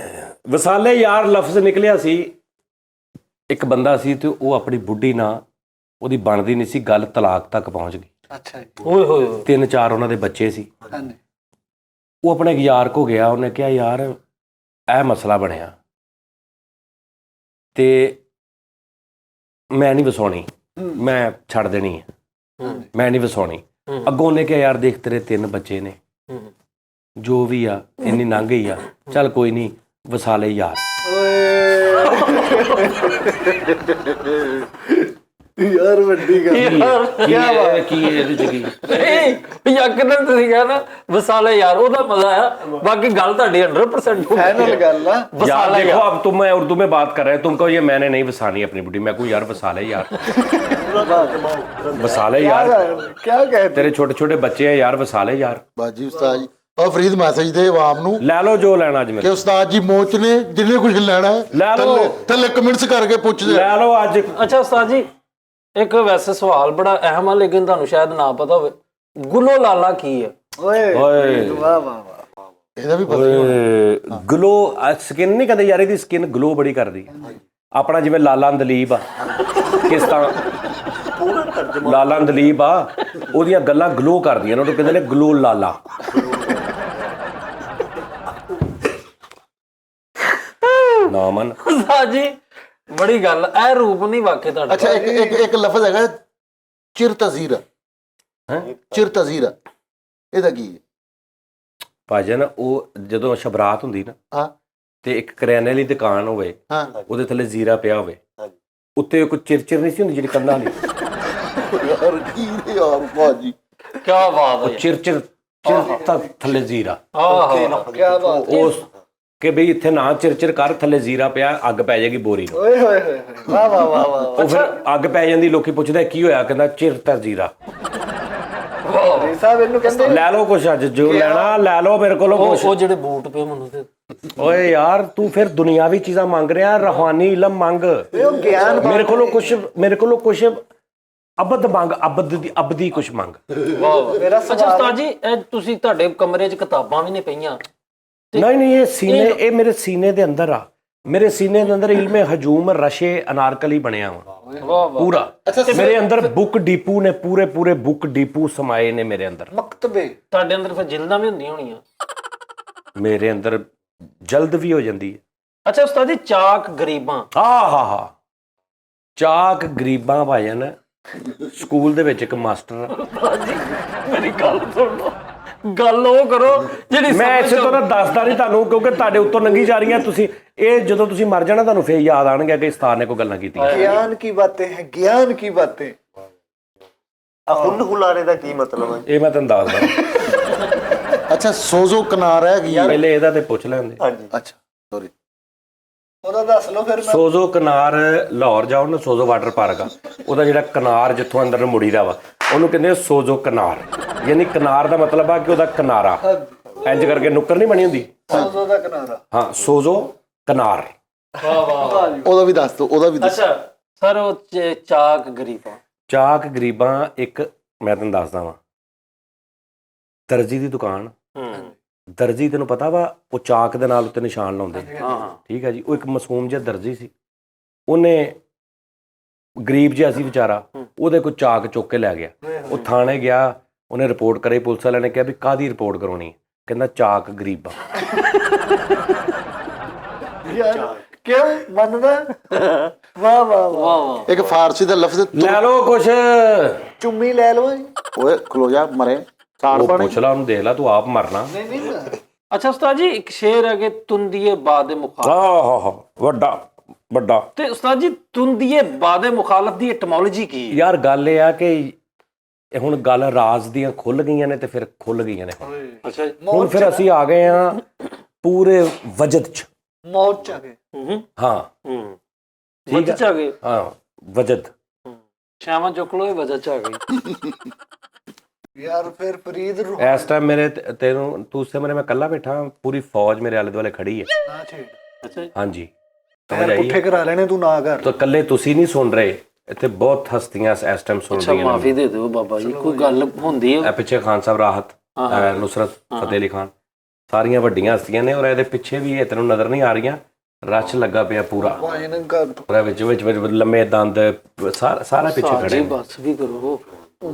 [SPEAKER 1] ਵਿਸਾਲੇ ਯਾਰ ਲਫ਼ਜ਼ ਨਿਕਲਿਆ ਸੀ। ਇੱਕ ਬੰਦਾ ਸੀ ਤੇ ਉਹ ਆਪਣੀ ਬੁੱਢੀ ਨਾਲ ਉਹਦੀ ਬਣਦੀ ਨਹੀਂ ਸੀ ਗੱਲ, ਤਲਾਕ ਤੱਕ ਪਹੁੰਚ ਗਈ।
[SPEAKER 5] ਅੱਛਾ ਜੀ।
[SPEAKER 2] ਓਏ ਹੋਏ।
[SPEAKER 1] 3-4 ਉਹਨਾਂ ਦੇ ਬੱਚੇ ਸੀ।
[SPEAKER 5] ਹਾਂਜੀ।
[SPEAKER 1] ਉਹ ਆਪਣੇ ਇੱਕ ਯਾਰ ਕੋ ਗਿਆ, ਉਹਨੇ ਕਿਹਾ ਯਾਰ ਇਹ ਮਸਲਾ ਬਣਿਆ ਤੇ ਮੈਂ ਨਹੀਂ ਵਸਾਉਣੀ, ਮੈਂ ਛੱਡ ਦੇਣੀ ਹੈ, ਮੈਂ ਨਹੀਂ ਵਸਾਉਣੀ। ਅੱਗੋਂ ਉਹਨੇ ਕਿਹਾ ਯਾਰ ਦੇਖ ਤੇਰੇ 3 ਬੱਚੇ ਨੇ, ਜੋ ਵੀ ਆ ਇੰਨੀ ਲੰਘ ਗਈ ਆ, ਚੱਲ ਕੋਈ ਨਹੀਂ ਵਸਾ ਲੈ ਯਾਰ।
[SPEAKER 3] ਯਾਰ ਵੱਡੀ ਗੱਲ
[SPEAKER 1] ਕੀ ਇਹਦੇ ਚ ਕੀ
[SPEAKER 2] ਯਕਦਮ ਤੁਸੀਂ ਕਿਹਾ ਨਾ ਵਸਾਲੇ ਯਾਰ, ਉਹਦਾ ਮਜ਼ਾ ਆਇਆ। बाकी गल ਤੁਹਾਡੀ 100%
[SPEAKER 3] ਫਾਈਨल ਗੱਲ ਆ।
[SPEAKER 1] यार देखो अब तुम मैं उर्दू में बात कर रहे हैं, तुमको ये मैंने नहीं वसानी अपनी बुढ़ी, मैं कोई यार वसा ले यार, वसा ले यार,
[SPEAKER 3] क्या कहते
[SPEAKER 1] तेरे छोटे छोटे बच्चे हैं यार, वसा ले यार।
[SPEAKER 3] ਬਾਜੀ ਉਸਤਾਦ ਜੀ ਆ ਫਰੀਦ ਮੈਸੇਜ ਦੇ ਆਵਾਮ ਨੂੰ
[SPEAKER 1] ਲੈ ਲਓ ਜੋ ਲੈਣਾ ਅੱਜ
[SPEAKER 3] ਕਿ
[SPEAKER 1] ਮੇਰੇ,
[SPEAKER 3] ਉਸਤਾਦ ਜੀ ਮੋਚ ਨੇ ਜਿੰਨੇ ਕੁਝ ਲੈਣਾ ਹੈ
[SPEAKER 1] ਲੈ ਲਓ।
[SPEAKER 3] ਥੱਲੇ ਕਮੈਂਟਸ ਕਰਕੇ ਪੁੱਛਦੇ
[SPEAKER 1] ਲੈ ਲਓ ਅੱਜ।
[SPEAKER 2] अच्छा उस्ताद जी, एक वैसे सवाल बड़ा अहम है लेकिन ਤੁਹਾਨੂੰ शायद ना पता होवे, गुलो लाला की है?
[SPEAKER 3] ਓਏ
[SPEAKER 1] ਓਏ
[SPEAKER 3] ਵਾਹ ਵਾਹ ਵਾਹ ਇਹਦਾ ਵੀ ਪਤਾ
[SPEAKER 1] ਓਏ ਗਲੋ ਸਕਿਨ ਨਹੀਂ ਕਹਿੰਦੇ ਯਾਰ, ਇਹਦੀ ਸਕਿਨ ਗਲੋ ਬੜੀ ਕਰਦੀ ਹੈ। ਆਪਣਾ ਜਿਵੇਂ ਲਾਲਾ ਦਲੀਪ ਆ, ਕਿਸ ਤਰ੍ਹਾਂ ਲਾਲਾ ਦਲੀਪ ਆ, ਉਹਦੀਆਂ ਗੱਲਾਂ ਗਲੋ ਕਰਦੀਆਂ ਨੇ, ਉਹਨੂੰ ਕਹਿੰਦੇ ਨੇ ਗਲੋ ਲਾਲਾ। ਨਾ ਮਨ
[SPEAKER 2] उस्ताद जी बड़ी गल ए रूप नहीं वाकई ਤੁਹਾਡਾ।
[SPEAKER 3] ਅੱਛਾ ਇੱਕ ਲਫ਼ਜ਼ ਹੈਗਾ ਚਿਰ ਤਜ਼ੀਰਾ,
[SPEAKER 1] ਹੈ
[SPEAKER 3] ਚਿਰ ਤਜ਼ੀਰਾ, ਇਹਦਾ ਕੀ ਹੈ?
[SPEAKER 1] ਭਾਜਨ ਉਹ ਜਦੋਂ ਸ਼ਬਰਾਤ ਹੁੰਦੀ ਨਾ,
[SPEAKER 3] ਹਾਂ
[SPEAKER 1] ਤੇ ਇੱਕ ਕਰਿਆਨੇ ਵਾਲੀ ਦੁਕਾਨ ਹੋਵੇ,
[SPEAKER 3] ਹਾਂ
[SPEAKER 1] ਉਹਦੇ ਥੱਲੇ ਜ਼ੀਰਾ ਪਿਆ ਹੋਵੇ, ਉੱਤੇ ਕੋਈ ਚਿਰਚਿਰ ਨਹੀਂ ਸੀ ਹੁੰਦੀ ਜਿਹੜੀ ਕੰਧਾਂ ਵਾਲੀ,
[SPEAKER 3] ਯਾਰ ਕੀ ਨੇ ਯਾਰ ਬਾਜੀ,
[SPEAKER 2] क्या बात है,
[SPEAKER 1] ਚਿਰਚਿਰ ਥੱਲੇ ਜ਼ੀਰਾ,
[SPEAKER 2] आहा
[SPEAKER 3] ਕੀ ਬਾਤ
[SPEAKER 1] ਉਸ ਕਿ ਬਈ ਇੱਥੇ ਨਾ ਚਿਰਚਿਰ ਕਰ, ਥੱਲੇ ਜ਼ੀਰਾ ਪਿਆ, ਅੱਗ ਪੈ ਜਾਏਗੀ ਬੋਰੀ ਨੂੰ।
[SPEAKER 3] ਓਏ ਹੋਏ ਹੋਏ ਵਾਹ ਵਾਹ ਵਾਹ ਵਾਹ
[SPEAKER 1] ਉਹ ਫਿਰ ਅੱਗ ਪੈ ਜਾਂਦੀ, ਲੋਕੀ ਪੁੱਛਦੇ ਕੀ ਹੋਇਆ, ਕਹਿੰਦਾ ਚਿਰ ਤਾਂ ਜ਼ੀਰਾ।
[SPEAKER 3] ਜੀ ਸਾਹਿਬ ਇਹਨੂੰ ਕਹਿੰਦੇ
[SPEAKER 1] ਲੈ ਲਓ ਕੁਛ ਅੱਜ, ਜੋ ਲੈਣਾ ਲੈ ਲਓ ਮੇਰੇ ਕੋਲੋਂ ਕੁਛ।
[SPEAKER 2] ਉਹ ਜਿਹੜੇ ਬੂਟ ਪਏ ਮੈਨੂੰ ਤੇ
[SPEAKER 1] ਓਏ ਯਾਰ ਤੂੰ ਫਿਰ ਦੁਨਿਆਵੀ ਚੀਜ਼ਾਂ ਮੰਗ ਰਿਹਾ, ਰੂਹਾਨੀ ਇਲਮ ਮੰਗ।
[SPEAKER 3] ਉਹ ਗਿਆਨ
[SPEAKER 1] ਮੇਰੇ ਕੋਲੋਂ ਕੁਛ ਅਬਦ ਮੰਗ, ਅਬਦੀ ਕੁਛ ਮੰਗ।
[SPEAKER 2] ਵਾਹ। ਅੱਛਾ ਉਸਤਾਦ ਜੀ, ਇਹ ਤੁਸੀਂ ਤੁਹਾਡੇ ਕਮਰੇ 'ਚ ਕਿਤਾਬਾਂ ਵੀ ਨਹੀਂ ਪਈਆਂ?
[SPEAKER 1] ਨਹੀਂ ਇਹ ਸੀਨੇ, ਇਹ ਮੇਰੇ ਸੀਨੇ ਦੇ ਅੰਦਰ ਆ, ਮੇਰੇ ਸੀਨੇ ਦੇ ਅੰਦਰ ਇਲਮੇ ਹਜੂਮ ਰਸ਼ੇ ਅਨਾਰਕਲੀ ਬਣਿਆ ਵਾ
[SPEAKER 2] ਵਾਹ ਵਾਹ।
[SPEAKER 1] ਪੂਰਾ। ਮੇਰੇ ਅੰਦਰ ਬੁੱਕ ਡੀਪੂ ਨੇ, ਪੂਰੇ ਬੁੱਕ ਡੀਪੂ ਸਮਾਏ ਨੇ ਮੇਰੇ ਅੰਦਰ।
[SPEAKER 3] ਮਕਤਬੇ
[SPEAKER 2] ਤੁਹਾਡੇ ਅੰਦਰ ਫਿਰ ਜਿਲਦਾਂ ਵੀ ਹੁੰਦੀਆਂ ਹੋਣੀਆਂ?
[SPEAKER 1] ਮੇਰੇ ਅੰਦਰ ਜਲਦ ਵੀ ਹੋ ਜਾਂਦੀ ਹੈ।
[SPEAKER 2] ਅੱਛਾ ਉਸਤਾਦ ਜੀ, ਚਾਕ ਗਰੀਬਾਂ,
[SPEAKER 1] ਆਹਾ ਚਾਕ ਗਰੀਬਾਂ ਭਾਜਨ, ਸਕੂਲ ਦੇ ਵਿੱਚ ਇੱਕ ਮਾਸਟਰ
[SPEAKER 2] ਮੇਰੀ ਗੱਲ ਸੁਣੋ, ਗੱਲ ਉਹ ਕਰੋ ਜਿਹੜੀ
[SPEAKER 1] ਮੈਂ ਇਸੇ ਤਰ੍ਹਾਂ ਦੱਸਦਾ ਨਹੀਂ ਤੁਹਾਨੂੰ, ਕਿਉਂਕਿ ਤੁਹਾਡੇ ਉੱਤੋਂ ਲੰਘੀ ਜਾ ਰਹੀਆਂ। ਤੁਸੀਂ ਇਹ ਜਦੋਂ ਤੁਸੀਂ ਮਰ ਜਾਣਾ ਤੁਹਾਨੂੰ ਫੇਰ ਯਾਦ ਆਣਗੇ ਕਿ ਇਸਤਾਰ ਨੇ ਕੋਈ ਗੱਲਾਂ ਕੀਤੀਆਂ।
[SPEAKER 3] ਗਿਆਨ ਕੀ ਬਾतें ਹੈ, ਗਿਆਨ ਕੀ ਬਾतें।
[SPEAKER 4] ਆ ਹੁੱਲ ਹੁਲਾਰੇ ਦਾ ਕੀ ਮਤਲਬ ਹੈ?
[SPEAKER 1] ਇਹ ਮੈਂ ਤੁਹਾਨੂੰ ਦੱਸਦਾ।
[SPEAKER 3] ਅੱਛਾ ਸੋਜ਼ੋ ਕਿਨਾਰ ਹੈ ਕੀ?
[SPEAKER 1] ਪਹਿਲੇ ਇਹਦਾ ਤੇ ਪੁੱਛ ਲੈਂਦੇ।
[SPEAKER 4] ਹਾਂਜੀ
[SPEAKER 3] ਅੱਛਾ ਸੌਰੀ, ਉਹਦਾ ਦੱਸ ਲਓ ਫਿਰ।
[SPEAKER 1] ਸੋਜ਼ੋ ਕਿਨਾਰ ਲਾਹੌਰ ਜਾਓ ਨਾ, ਸੋਜ਼ੋ ਵਾਟਰ ਪਾਰਕ ਆ, ਉਹਦਾ ਜਿਹੜਾ ਕਿਨਾਰ ਜਿੱਥੋਂ ਅੰਦਰ ਨੂੰ ਮੁੜੀਦਾ ਵਾ, ਉਹਨੂੰ ਕਹਿੰਦੇ ਸੋਜ਼ੋ ਕਿਨਾਰ। ਯਾਨੀ ਕਿਨਾਰ ਦਾ ਮਤਲਬ ਆ ਕਿ ਉਹਦਾ ਕਿਨਾਰਾ ਇੰਜ ਕਰਕੇ ਨੁੱਕਰ ਨਹੀਂ ਬਣੀ ਹੁੰਦੀ।
[SPEAKER 3] ਸੋਜ਼ੋ ਦਾ ਕਿਨਾਰਾ,
[SPEAKER 1] ਹਾਂ ਸੋਜ਼ੋ ਕਿਨਾਰ।
[SPEAKER 2] ਵਾਹ ਵਾਹ।
[SPEAKER 3] ਉਹਦਾ ਵੀ ਦੱਸ ਦਿਓ, ਉਹਦਾ ਵੀ ਦੱਸ।
[SPEAKER 2] ਅੱਛਾ ਸਰ, ਉਹ ਚਾਕ ਗਰੀਬਾਂ,
[SPEAKER 1] ਚਾਕ ਗਰੀਬਾਂ ਇੱਕ ਮੈਂ ਤੈਨੂੰ ਦੱਸਦਾ ਵਾਂ, ਦਰਜੀ ਦੀ ਦੁਕਾਨ। ਦਰਜੀ ਤੈਨੂੰ ਪਤਾ ਵਾ, ਉਹ ਚਾਕ ਦੇ ਨਾਲ ਉੱਤੇ ਨਿਸ਼ਾਨ ਲਾਉਂਦੇ।
[SPEAKER 2] ਹਾਂ
[SPEAKER 1] ਠੀਕ ਹੈ ਜੀ। ਉਹ ਇੱਕ ਮਾਸੂਮ ਜਿਹਾ ਦਰਜੀ ਸੀ, ਉਹਨੇ ਗਰੀਬ ਜਿਹਾ ਸੀ ਵਿਚਾਰਾ, ਉਹਦੇ ਕੋਲ ਚਾਕ ਚੁੱਕ ਕੇ ਲੈ ਗਿਆ। ਉਹ ਥਾਣੇ ਗਿਆ, ਉਹਨੇ ਰਿਪੋਰਟ ਕਰਾਈ, ਪੁਲਿਸ ਵਾਲਿਆਂ ਨੇ ਕਿਹਾ ਵੀ ਕਾਹਦੀ ਰਿਪੋਰਟ ਕਰਾਉਣੀ? ਕਹਿੰਦਾ ਚਾਕ ਗਰੀਬਾਂ।
[SPEAKER 3] ਯਾਰ ਕਿਉਂ ਮੰਨਦਾ? ਵਾਹ ਵਾਹ ਵਾਹ।
[SPEAKER 2] ਵਾਹ।
[SPEAKER 3] ਇੱਕ ਫਾਰਸੀ ਦਾ ਲਫ਼ਜ਼
[SPEAKER 1] ਲੈ ਲਓ ਕੁਛ,
[SPEAKER 3] ਚੁੰਮੀ ਲੈ ਲਓ। ਓਏ ਖਲੋ ਜਾ, ਮਰੇ ਸਾੜ
[SPEAKER 1] ਉਹ
[SPEAKER 3] ਪਾਣੀ।
[SPEAKER 1] ਪੁੱਛ ਲਾ ਉਹਨੂੰ, ਦੇਖ ਲਾ, ਤੂੰ ਆਪ ਮਰਨਾ।
[SPEAKER 2] ਅੱਛਾ ਉਸਤਾਦ ਜੀ, ਇੱਕ ਸ਼ੇਰ ਹੈ ਕਿ ਤੁੰਦੀਏ ਬਾਦੇ ਮੁਖਾਲਫ,
[SPEAKER 1] ਆਹ ਵੱਡਾ।
[SPEAKER 2] ਤੇ ਉਸਤਾਦ ਜੀ ਤੁੰਦੀਏ ਬਾਦੇ ਮੁਖਾਲਫ ਦੀ ਐਟਮੋਲੋਜੀ ਕੀ ਹੈ?
[SPEAKER 1] ਯਾਰ ਗੱਲ ਇਹ ਆ ਕਿ ਇਹ ਹੁਣ ਗੱਲ ਰਾਜ਼ ਦੀਆਂ ਖੁੱਲ ਗਈਆਂ ਨੇ ਤੇ ਫਿਰ ਖੁੱਲ ਗਈਆਂ ਨੇ।
[SPEAKER 2] ਅੱਛਾ
[SPEAKER 1] ਹੁਣ ਫਿਰ ਅਸੀਂ ਆ ਗਏ ਆ ਪੂਰੇ ਵਜਦ ਚ।
[SPEAKER 3] ਮੌਤ ਚ ਆ ਗਏ।
[SPEAKER 1] ਹਾਂ
[SPEAKER 2] ਵਜ੍ਹਾ ਚ ਆ ਗਏ।
[SPEAKER 1] ਹਾਂ ਵਜਦ।
[SPEAKER 2] ਸ਼ਾਮਾਂ ਚੁੱਕ ਲੋ, ਵਜ੍ਹਾ ਚ ਆ ਗਈ।
[SPEAKER 3] ਯਾਰ ਫਿਰ ਫਰੀਦ
[SPEAKER 1] ਇਸ ਟਾਈਮ ਮੇਰੇ ਤੈਨੂੰ ਤੂੰ ਸੇ ਮੇਰੇ ਮੈਂ ਇਕੱਲਾ ਬੈਠਾ, ਪੂਰੀ ਫੌਜ ਮੇਰੇ ਆਲੇ ਦੁਆਲੇ ਖੜੀ ਹੈ।
[SPEAKER 3] ਨਾ ਛੇੜ,
[SPEAKER 2] ਅੱਛਾ ਜੀ।
[SPEAKER 1] ਹਾਂਜੀ
[SPEAKER 3] ਪੈਰ ਪੁੱਠੇ ਕਰਾ ਲੈਣੇ, ਤੂੰ ਨਾ ਕਰ।
[SPEAKER 1] ਤਾਂ ਇਕੱਲੇ ਤੁਸੀਂ ਨਹੀਂ ਸੁਣ ਰਹੇ, ਇੱਥੇ ਬਹੁਤ ਹਸਤੀਆਂ ਇਸ ਟਾਈਮ ਸੁਣ
[SPEAKER 2] ਅੱਛਾ
[SPEAKER 1] ਰਹੀਆਂ ਨੇ।
[SPEAKER 2] ਮਾਫੀ ਦੇ ਦਿਓ ਬਾਬਾ ਜੀ, ਕੋਈ ਗੱਲ ਹੁੰਦੀ ਹੈ?
[SPEAKER 1] ਇਹ ਪਿੱਛੇ ਖਾਨ ਸਾਹਿਬ ਰਾਹਤ, ਨੁਸਰਤ ਫਤਿਹ ਅਲੀ ਖਾਨ, ਸਾਰੀਆਂ ਵੱਡੀਆਂ ਹਸਤੀਆਂ ਨੇ। ਔਰ ਇਹਦੇ ਪਿੱਛੇ ਵੀ ਇਹ ਤੈਨੂੰ ਨਜ਼ਰ ਨਹੀਂ ਆ ਰਹੀਆਂ, ਰਸ਼ ਲੱਗਾ ਪਿਆ ਪੂਰਾ।
[SPEAKER 3] ਇਹਨਾਂ ਕਰ
[SPEAKER 1] ਪੂਰਾ ਵਿੱਚ ਲੰਮੇ ਦੰਦ, ਸਾਰਾ ਪਿੱਛੇ ਖੜੇ
[SPEAKER 2] ਜੀ
[SPEAKER 1] ਨੇ।
[SPEAKER 2] ਬਸ ਵੀ ਕਰੋ।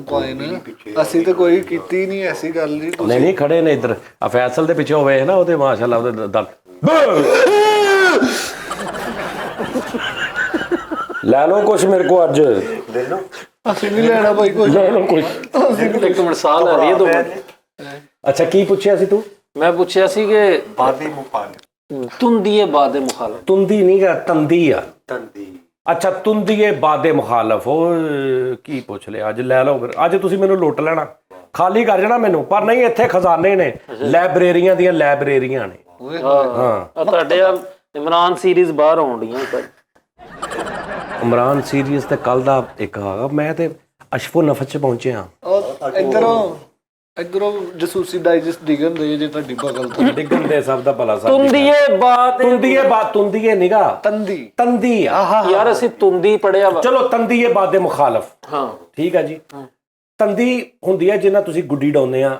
[SPEAKER 3] ਪਾਇਨ ਅਸੀਂ ਤਾਂ ਕੋਈ ਕੀਤੀ ਨਹੀਂ ਐਸੀ ਗੱਲ ਜੀ।
[SPEAKER 1] ਨਹੀਂ ਖੜੇ ਨੇ ਇੱਧਰ। ਆ ਫੈਸਲ ਦੇ ਪਿੱਛੇ ਹੋਵੇ ਨਾ, ਉਹਦੇ ਮਾਸ਼ਾਅੱਲਾ ਉਹਦੇ ਦੰਦ। ਲੈ ਲਓ ਕੁਛ ਮੇਰੇ ਕੋ ਅੱਜ,
[SPEAKER 4] ਲੈ ਲਓ।
[SPEAKER 3] ਅਸੀਂ ਨਹੀਂ ਲੈਣਾ ਭਾਈ ਕੁਝ।
[SPEAKER 1] ਲੈ ਲਓ ਕੁਛ।
[SPEAKER 2] ਇੱਕ ਮਿੰਟ ਸਾਹ ਲੈ ਰਹੀ ਹੈ 2 ਮਿੰਟ।
[SPEAKER 1] ਅੱਛਾ ਕੀ ਪੁੱਛਿਆ ਸੀ ਤੂੰ?
[SPEAKER 2] ਮੈਂ ਪੁੱਛਿਆ ਸੀ ਕਿ
[SPEAKER 4] ਬਾਦੀ ਮੁਖਾਲਿਫ
[SPEAKER 2] ਤੁੰਦੀਏ ਬਾਦੇ ਮੁਖਾਲਫ।
[SPEAKER 1] ਤੁੰਦੀ ਨਹੀਂ ਗਾ, ਤੰਦੀ ਆ।
[SPEAKER 4] ਤੰਦੀ।
[SPEAKER 1] ਅੱਛਾ ਤੁੰਦੀਏ ਬਾਦੇ ਮੁਖਾਲਫ। ਓਏ ਕੀ ਪੁੱਛ ਲਿਆ ਅੱਜ? ਲੈ ਲਓ ਫਿਰ, ਅੱਜ ਤੁਸੀਂ ਮੈਨੂੰ ਲੁੱਟ ਲੈਣਾ, ਖਾਲੀ ਕਰ ਜਾਣਾ ਮੈਨੂੰ। ਪਰ ਨਹੀਂ, ਇੱਥੇ ਖਜ਼ਾਨੇ ਨੇ, ਲਾਇਬ੍ਰੇਰੀਆਂ ਦੀਆਂ ਲਾਇਬ੍ਰੇਰੀਆਂ ਨੇ।
[SPEAKER 2] ਹਾਂ ਤੁਹਾਡੇ ਆ ਇਮਰਾਨ ਸੀਰੀਜ਼ ਬਾਹਰ ਆਉਣ ਡੀਆਂ ਭਾਈ।
[SPEAKER 1] ਇਮਰਾਨ ਸੀਰੀਜ਼ ਤੇ ਕੱਲ ਦਾ ਇੱਕ ਹੈਗਾ। ਮੈਂ ਤੇ ਅਸ਼ਫੋ ਨਫਸ ਚ ਪਹੁੰਚਿਆ।
[SPEAKER 3] ਇਧਰੋਂ ਜਸੂਸੀ ਡਾਈਜੈਸਟ ਡਿਗਨ ਦੇ ਜੇ ਤੁਹਾਡੀ ਬਗਲ ਤੋਂ
[SPEAKER 1] ਡਿੱਗਣ ਦੇ ਸਭ ਦਾ ਭਲਾ ਸਭ
[SPEAKER 2] ਤੁੰਦੀਏ ਬਾਦੇ
[SPEAKER 1] ਤੁੰਦੀਏ ਨਿਗਾ
[SPEAKER 3] ਤੰਦੀ।
[SPEAKER 1] ਤੰਦੀ ਆ।
[SPEAKER 2] ਯਾਰ ਅਸੀਂ ਤੁੰਦੀ ਪੜਿਆ ਵਾ।
[SPEAKER 1] ਚਲੋ ਤੰਦੀਏ ਬਾਦੇ ਮੁਖਾਲਫ।
[SPEAKER 2] ਹਾਂ
[SPEAKER 1] ਠੀਕ ਆ ਜੀ। ਤੰਦੀ ਹੁੰਦੀ ਹੈ ਜਿਹਨਾਂ ਤੁਸੀਂ ਗੁੱਡੀ ਡਾਉਂਦੇ ਆ,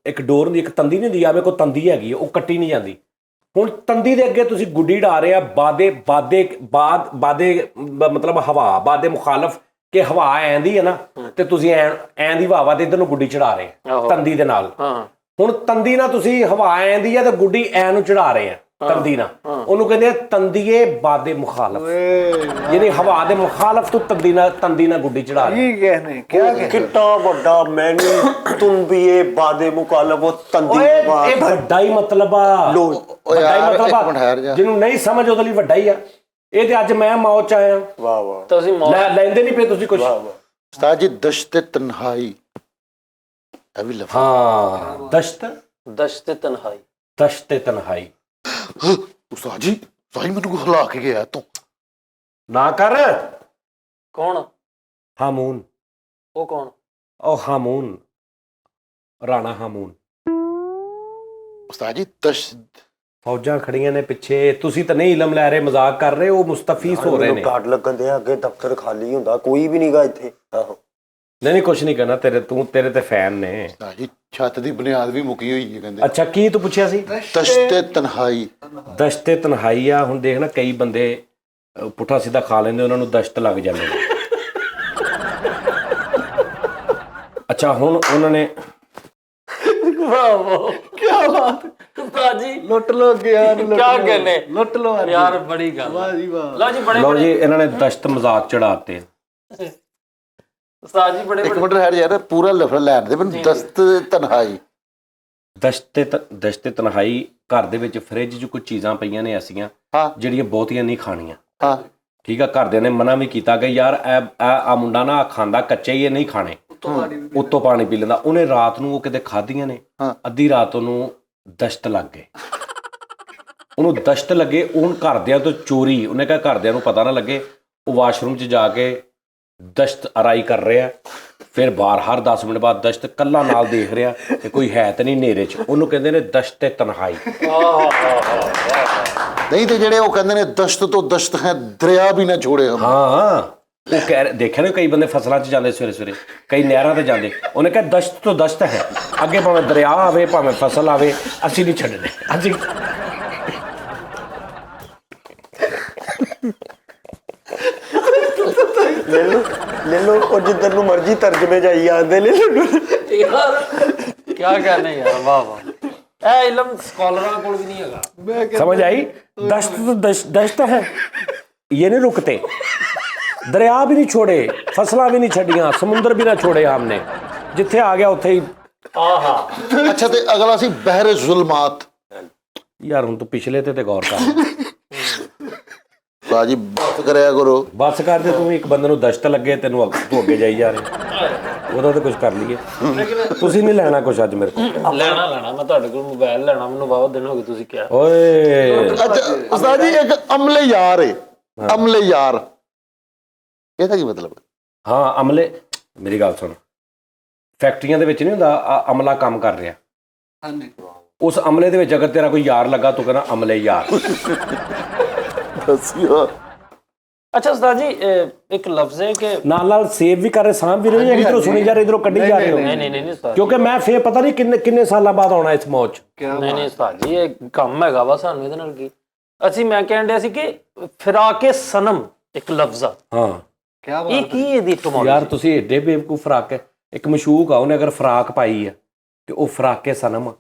[SPEAKER 1] ਇੱਕ ਡੋਰ ਹੁੰਦੀ, ਇੱਕ ਤੰਦੀ ਨਹੀਂ ਹੁੰਦੀ। ਆ ਮੇਰੇ ਕੋਲ ਤੰਦੀ ਹੈਗੀ ਆ, ਉਹ ਕੱਟੀ ਨਹੀਂ ਜਾਂਦੀ। ਹੁਣ ਤੰਦੀ ਦੇ ਅੱਗੇ ਤੁਸੀਂ ਗੁੱਡੀ ਡਾ ਰਹੇ ਆ, ਬਾਦੇ ਮਤਲਬ ਹਵਾ, ਬਾਦੇ ਮੁਖਾਲਫ ਕਿ ਹਵਾ ਐਂਦੀ ਹੈ ਨਾ, ਤੇ ਤੁਸੀਂ ਐਂ ਦੀ ਹਵਾ ਤੇ ਇਧਰ ਨੂੰ ਗੁੱਡੀ ਚੜਾ ਰਹੇ ਤੰਦੀ ਦੇ ਨਾਲ। ਹੁਣ ਤੰਦੀ ਨਾਲ ਤੁਸੀਂ ਹਵਾ ਐਂਦੀ ਆ ਤੇ ਗੁੱਡੀ ਐ ਨੂੰ ਚੜਾ ਰਹੇ ਆ ਤੰਦੀ ਨਾਲ, ਉਹਨੂੰ ਕਹਿੰਦੇ ਆ ਤੰਦੀਏ ਬਾਦੇ ਮੁਖਾਲਫ। ਯਾਨੀ ਹਵਾ ਦੇ ਮੁਖਾਲਫ ਤੋਂ ਤੰਦੀ ਨਾਲ ਗੁੱਡੀ ਚੜਾ ਰਹੇ।
[SPEAKER 3] ਕੀ कहने क्या
[SPEAKER 4] ਕਿੱਡਾ ਵੱਡਾ ਮੈਨੂ ਤੁੰਦੀਏ ਬਾਦੇ ਮੁਖਾਲਿਫ ਤੰਦੀ।
[SPEAKER 1] ਇਹ ਵੱਡਾ ਹੀ ਮਤਲਬ ਆ, ਵੱਡਾ ਹੀ ਮਤਲਬ ਆ। ਜਿਹਨੂੰ ਨਹੀਂ ਸਮਝ ਉਹਦੇ ਲਈ ਵੱਡਾ ਹੀ ਆ। ਇਹ ਤੇ ਅੱਜ ਮੈਂ ਮੌਤ ਚ ਆਇਆ।
[SPEAKER 4] ਵਾਹ ਵਾਹ।
[SPEAKER 2] ਤੁਸੀਂ
[SPEAKER 1] ਲੈਂਦੇ ਨਹੀਂ ਪਏ ਤੁਸੀਂ ਕੁਝ।
[SPEAKER 3] ਉਸਤਾਦ ਜੀ ਦਸ਼ਤ ਤਨਹਾਈ ਇਹ ਵੀ ਲਫ਼ਜ਼।
[SPEAKER 1] ਹਾਂ
[SPEAKER 2] ਦਸ਼ਤ ਤਨਹਾਈ।
[SPEAKER 1] ਦਸ਼ਤ ਤਨਹਾਈ।
[SPEAKER 3] ਉਸਤਾਦ ਜੀ ਸਾਈ ਮੈਨੂੰ ਹਿਲਾ ਕੇ ਗਿਆ ਤੂੰ।
[SPEAKER 1] ਨਾ ਕਰ।
[SPEAKER 2] ਕੌਣ?
[SPEAKER 1] ਹਾਮੂਨ।
[SPEAKER 2] ਉਹ ਕੌਣ?
[SPEAKER 1] ਉਹ ਹਾਮੂਨ, ਰਾਣਾ ਹਾਮੂਨ।
[SPEAKER 3] ਉਸਤਾਦ ਜੀ ਦਸ਼ਤ
[SPEAKER 1] ਫੌਜਾਂ ਖੜੀਆਂ ਨੇ ਪਿੱਛੇ। ਤੁਸੀਂ ਤਾਂ ਨਹੀਂ ਇਲਮ ਲੈ ਰਹੇ, ਮਜ਼ਾਕ ਕਰ ਰਹੇ। ਉਹ ਮੁਸਤਫੀਜ਼ ਹੋ ਰਹੇ ਨੇ।
[SPEAKER 4] ਘਾਟ ਲੱਗਣ ਦੇ ਅੱਗੇ ਦਫ਼ਤਰ ਖਾਲੀ ਹੁੰਦਾ, ਕੋਈ ਵੀ ਨਹੀਂਗਾ ਇੱਥੇ। ਆਹੋ
[SPEAKER 1] ਨਹੀਂ ਕੁਛ ਨਹੀਂ ਕਰਨਾ। ਤੇਰੇ ਤੇ ਫੈਨ ਨੇ।
[SPEAKER 3] ਉਸਤਾਦ ਜੀ ਛੱਤ ਦੀ ਬੁਨਿਆਦ ਵੀ ਮੁੱਕੀ ਹੋਈ ਹੈ ਕਹਿੰਦੇ।
[SPEAKER 1] ਅੱਛਾ ਕੀ ਤੂੰ ਪੁੱਛਿਆ ਸੀ?
[SPEAKER 3] ਦਸ਼ਤ ਤਨਹਾਈ।
[SPEAKER 1] ਦਸ਼ਤ ਤਨਹਾਈ ਆ। ਹੁਣ ਦੇਖ ਨਾ, ਕਈ ਬੰਦੇ ਪੁੱਠਾ ਸਿੱਧਾ ਖਾ ਲੈਂਦੇ, ਉਹਨਾਂ ਨੂੰ ਦਸ਼ਤ ਲੱਗ ਜਾਂਦੇ ਨੇ। ਅੱਛਾ ਹੁਣ ਉਹਨਾਂ ਨੇ
[SPEAKER 2] ਵਾਹ ਵਾਹ ਕੀ ਬਾਤ ਉਸਤਾਦ ਜੀ।
[SPEAKER 3] ਲੁੱਟ ਲੋ ਗਿਆ
[SPEAKER 2] ਕਿਆ कहने?
[SPEAKER 3] ਲੁੱਟ ਲੋ
[SPEAKER 2] ਯਾਰ ਬੜੀ ਗੱਲ।
[SPEAKER 3] ਵਾਹ ਜੀ ਵਾਹ।
[SPEAKER 2] ਲਓ ਜੀ ਬੜੇ
[SPEAKER 1] ਲਓ ਜੀ, ਇਹਨਾਂ ਨੇ ਦਸ਼ਤ ਮਜ਼ਾਕ ਚੜਾਤੇ।
[SPEAKER 2] ਉਸਤਾਦ ਜੀ ਬੜੇ
[SPEAKER 3] ਇੱਕ ਮਿੰਟ ਠਹਿਰ ਯਾਰ, ਪੂਰਾ ਲਫ਼ਜ਼ ਲੈਣ ਦੇ ਮੈਨੂੰ। ਦਸਤ ਤਨਹਾਈ।
[SPEAKER 1] ਦਸ਼ਤ ਤਨਹਾਈ। ਘਰ ਦੇ ਵਿੱਚ ਫ੍ਰਿਜ 'ਚ ਕੁਝ ਚੀਜ਼ਾਂ ਪਈਆਂ ਨੇ ਐਸੀਆਂ ਜਿਹੜੀਆਂ ਬਹੁਤੀਆਂ ਨਹੀਂ ਖਾਣੀਆਂ।
[SPEAKER 3] ਹਾਂ
[SPEAKER 1] ਠੀਕ ਆ। ਘਰਦਿਆਂ ਨੇ ਮਨਾ ਵੀ ਕੀਤਾ ਕਿ ਯਾਰ ਆ ਮੁੰਡਾ ਨਾ ਖਾਂਦਾ ਕੱਚੇ ਹੀ, ਇਹ ਨਹੀਂ ਖਾਣੇ। ਉੱਤੋਂ ਪਾਣੀ ਪੀ ਲੈਂਦਾ। ਉਹਨੇ ਰਾਤ ਨੂੰ ਉਹ ਕਿਤੇ ਖਾਧੀਆਂ ਨੇ, ਅੱਧੀ ਰਾਤ ਉਹਨੂੰ ਦਸ਼ਤ ਲੱਗ ਗਏ। ਉਹਨੂੰ ਦਸ਼ਤ ਲੱਗੇ, ਉਹਨ ਘਰਦਿਆਂ ਤੋਂ ਚੋਰੀ, ਉਹਨੇ ਕਿਹਾ ਘਰਦਿਆਂ ਨੂੰ ਪਤਾ ਨਾ ਲੱਗੇ। ਉਹ ਵਾਸ਼ਰੂਮ 'ਚ ਜਾ ਕੇ ਦਸ਼ਤ ਅਰਾਈ ਕਰ ਰਿਹਾ। ਫਿਰ ਬਾਹਰ ਹਰ 10 ਮਿੰਟ ਬਾਅਦ ਦਸ਼ਤ ਕੱਲਾ ਨਾਲ ਦੇਖ ਰਿਹਾ ਕਿ ਕੋਈ ਹੈ ਤਾਂ ਨਹੀਂ ਹਨੇਰੇ 'ਚ। ਉਹਨੂੰ ਕਹਿੰਦੇ ਨੇ ਦਸ਼ਤ ਤਨਹਾਈ।
[SPEAKER 3] ਨਹੀਂ ਤੇ ਜਿਹੜੇ ਉਹ ਕਹਿੰਦੇ ਨੇ ਦਸ਼ਤ ਤੋਂ ਦਸ਼ਤ ਹੈ, ਦਰਿਆ ਵੀ ਨਾ ਛੋੜੇ ਹਮ।
[SPEAKER 1] ਹਾਂ ਉਹ ਕਹਿ ਦੇਖਿਆ ਨਾ, ਕਈ ਬੰਦੇ ਫਸਲਾਂ 'ਚ ਜਾਂਦੇ ਸਵੇਰੇ ਸਵੇਰੇ, ਕਈ ਨਹਿਰਾਂ ਤੇ ਜਾਂਦੇ। ਉਹਨੇ ਕਿਹਾ ਦਸ਼ਤ ਤੋਂ ਦਸ਼ਤ ਹੈ, ਅੱਗੇ ਭਾਵੇਂ ਦਰਿਆ ਆਵੇ ਭਾਵੇਂ ਫਸਲ ਆਵੇ, ਅਸੀਂ ਨਹੀਂ ਛੱਡਣੇ। ਅਸੀਂ
[SPEAKER 4] ਲੈ ਲਓ ਉਹ ਜਿੱਧਰ ਨੂੰ ਮਰਜ਼ੀ ਤਰਜਮੇ ਜਾਈ ਜਾਂਦੇ। ਲੈ ਲਓ
[SPEAKER 2] ਯਾਰ ਕੀ कहने ਯਾਰ। ਵਾਹ ਵਾਹ। ਇਹ ਇਲਮ ਸਕਾਲਰਾਂ ਕੋਲ ਵੀ ਨਹੀਂ ਹੈਗਾ।
[SPEAKER 1] समझ आई? दश्त तो दश्त है, ये नहीं रुकते। दरिया भी नहीं छोड़े, फसलां भी नहीं छड़ियां, समुंदर भी ना छोड़े हमने। जिथे आ गया उथे ही।
[SPEAKER 3] ਅੱਛਾ ਤੇ ਅਗਲਾ ਸੀ ਬਹਿਰ ਜ਼ੁਲਮਾਤ।
[SPEAKER 1] यार हुण तू पिछले ते गौर कर।
[SPEAKER 3] ਬਾਜੀ ਬਸ ਕਰਿਆ ਕਰੋ।
[SPEAKER 1] बस कर दे तू। एक बंदे ਨੂੰ दश्त ਲੱਗੇ, ਤੈਨੂੰ ਤੂੰ ਅੱਗੇ ਜਾਈ ਜਾ ਰਿਹਾ। ਉਹਦਾ ਤਾਂ ਕੁਝ ਕਰ ਲਈਏ। ਤੁਸੀਂ ਨਹੀਂ ਲੈਣਾ ਕੁਝ ਅੱਜ ਮੇਰੇ ਕੋਲ?
[SPEAKER 2] ਲੈਣਾ ਮੈਂ ਤੁਹਾਡੇ ਕੋਲ ਮੋਬਾਈਲ ਲੈਣਾ। ਮੈਨੂੰ ਬਹੁਤ ਦਿਨ ਹੋ ਗਏ ਤੁਸੀਂ ਕਿਹਾ।
[SPEAKER 1] ਓਏ
[SPEAKER 3] ਅੱਛਾ ਉਸਤਾਦ ਜੀ ਇੱਕ ਅਮਲੇ ਯਾਰ ਹੈ। ਅਮਲੇ ਯਾਰ ਇਹਦਾ ਕੀ ਮਤਲਬ?
[SPEAKER 1] ਹਾਂ ਅਮਲੇ, ਮੇਰੀ ਗੱਲ ਸੁਣ। ਫੈਕਟਰੀਆਂ ਦੇ ਵਿੱਚ ਨਹੀਂ ਹੁੰਦਾ ਅਮਲਾ ਕੰਮ ਕਰ ਰਿਹਾ।
[SPEAKER 3] ਹਾਂਜੀ।
[SPEAKER 1] ਉਸ ਅਮਲੇ ਦੇ ਵਿੱਚ ਅਗਰ ਤੇਰਾ ਕੋਈ ਯਾਰ ਲੱਗਾ ਤੂੰ ਕਹਿੰਦਾ ਅਮਲੇ ਯਾਰ।
[SPEAKER 3] ਦੱਸਿਓ।
[SPEAKER 2] ਅੱਛਾ ਉਸਤਾਦ ਜੀ ਇੱਕ ਲਫ਼ਜ਼ ਹੈ ਕਿ
[SPEAKER 1] ਨਾਲ ਨਾਲ ਸੇਵ ਵੀ ਕਰ ਰਹੇ, ਸਾਂਭ ਵੀ ਰਹੇ, ਇਧਰੋਂ ਸੁਣੀ ਜਾ ਰਹੇ, ਇਧਰੋਂ ਕੱਢੀ ਜਾ ਰਹੇ ਹੋ।
[SPEAKER 2] ਨਹੀਂ ਉਸਤਾਦ।
[SPEAKER 1] ਕਿਉਂਕਿ ਮੈਂ ਫੇਰ ਪਤਾ ਨਹੀਂ ਕਿੰਨੇ ਸਾਲਾਂ ਬਾਅਦ ਆਉਣਾ ਇਸ ਮੌਜ।
[SPEAKER 2] ਨਹੀਂ ਉਸਤਾਦ ਜੀ, ਇਹ ਕੰਮ ਹੈਗਾ ਵਾ ਸਾਨੂੰ ਇਹਦੇ ਨਾਲ ਕੀ। ਮੈਂ ਕਹਿਣ ਡਿਆ ਸੀ ਕਿ ਫਿਰਾਕੇ ਸਨਮ ਇੱਕ ਲਫ਼ਜ਼ ਆ।
[SPEAKER 1] ਹਾਂ
[SPEAKER 2] ਇਹ ਕੀ ਇਹਦੀ ਇਟਮੋਲੋਜੀ?
[SPEAKER 1] ਯਾਰ ਤੁਸੀਂ ਏਡੇ ਬੇਵਕੂਫ। ਫਰਾਕ ਹੈ ਇੱਕ ਮਸ਼ੂਕ ਆ, ਉਹਨੇ ਅਗਰ ਫਰਾਕ ਪਾਈ ਆ ਤੇ ਉਹ ਫਰਾਕੇ ਸਨਮ ਆ।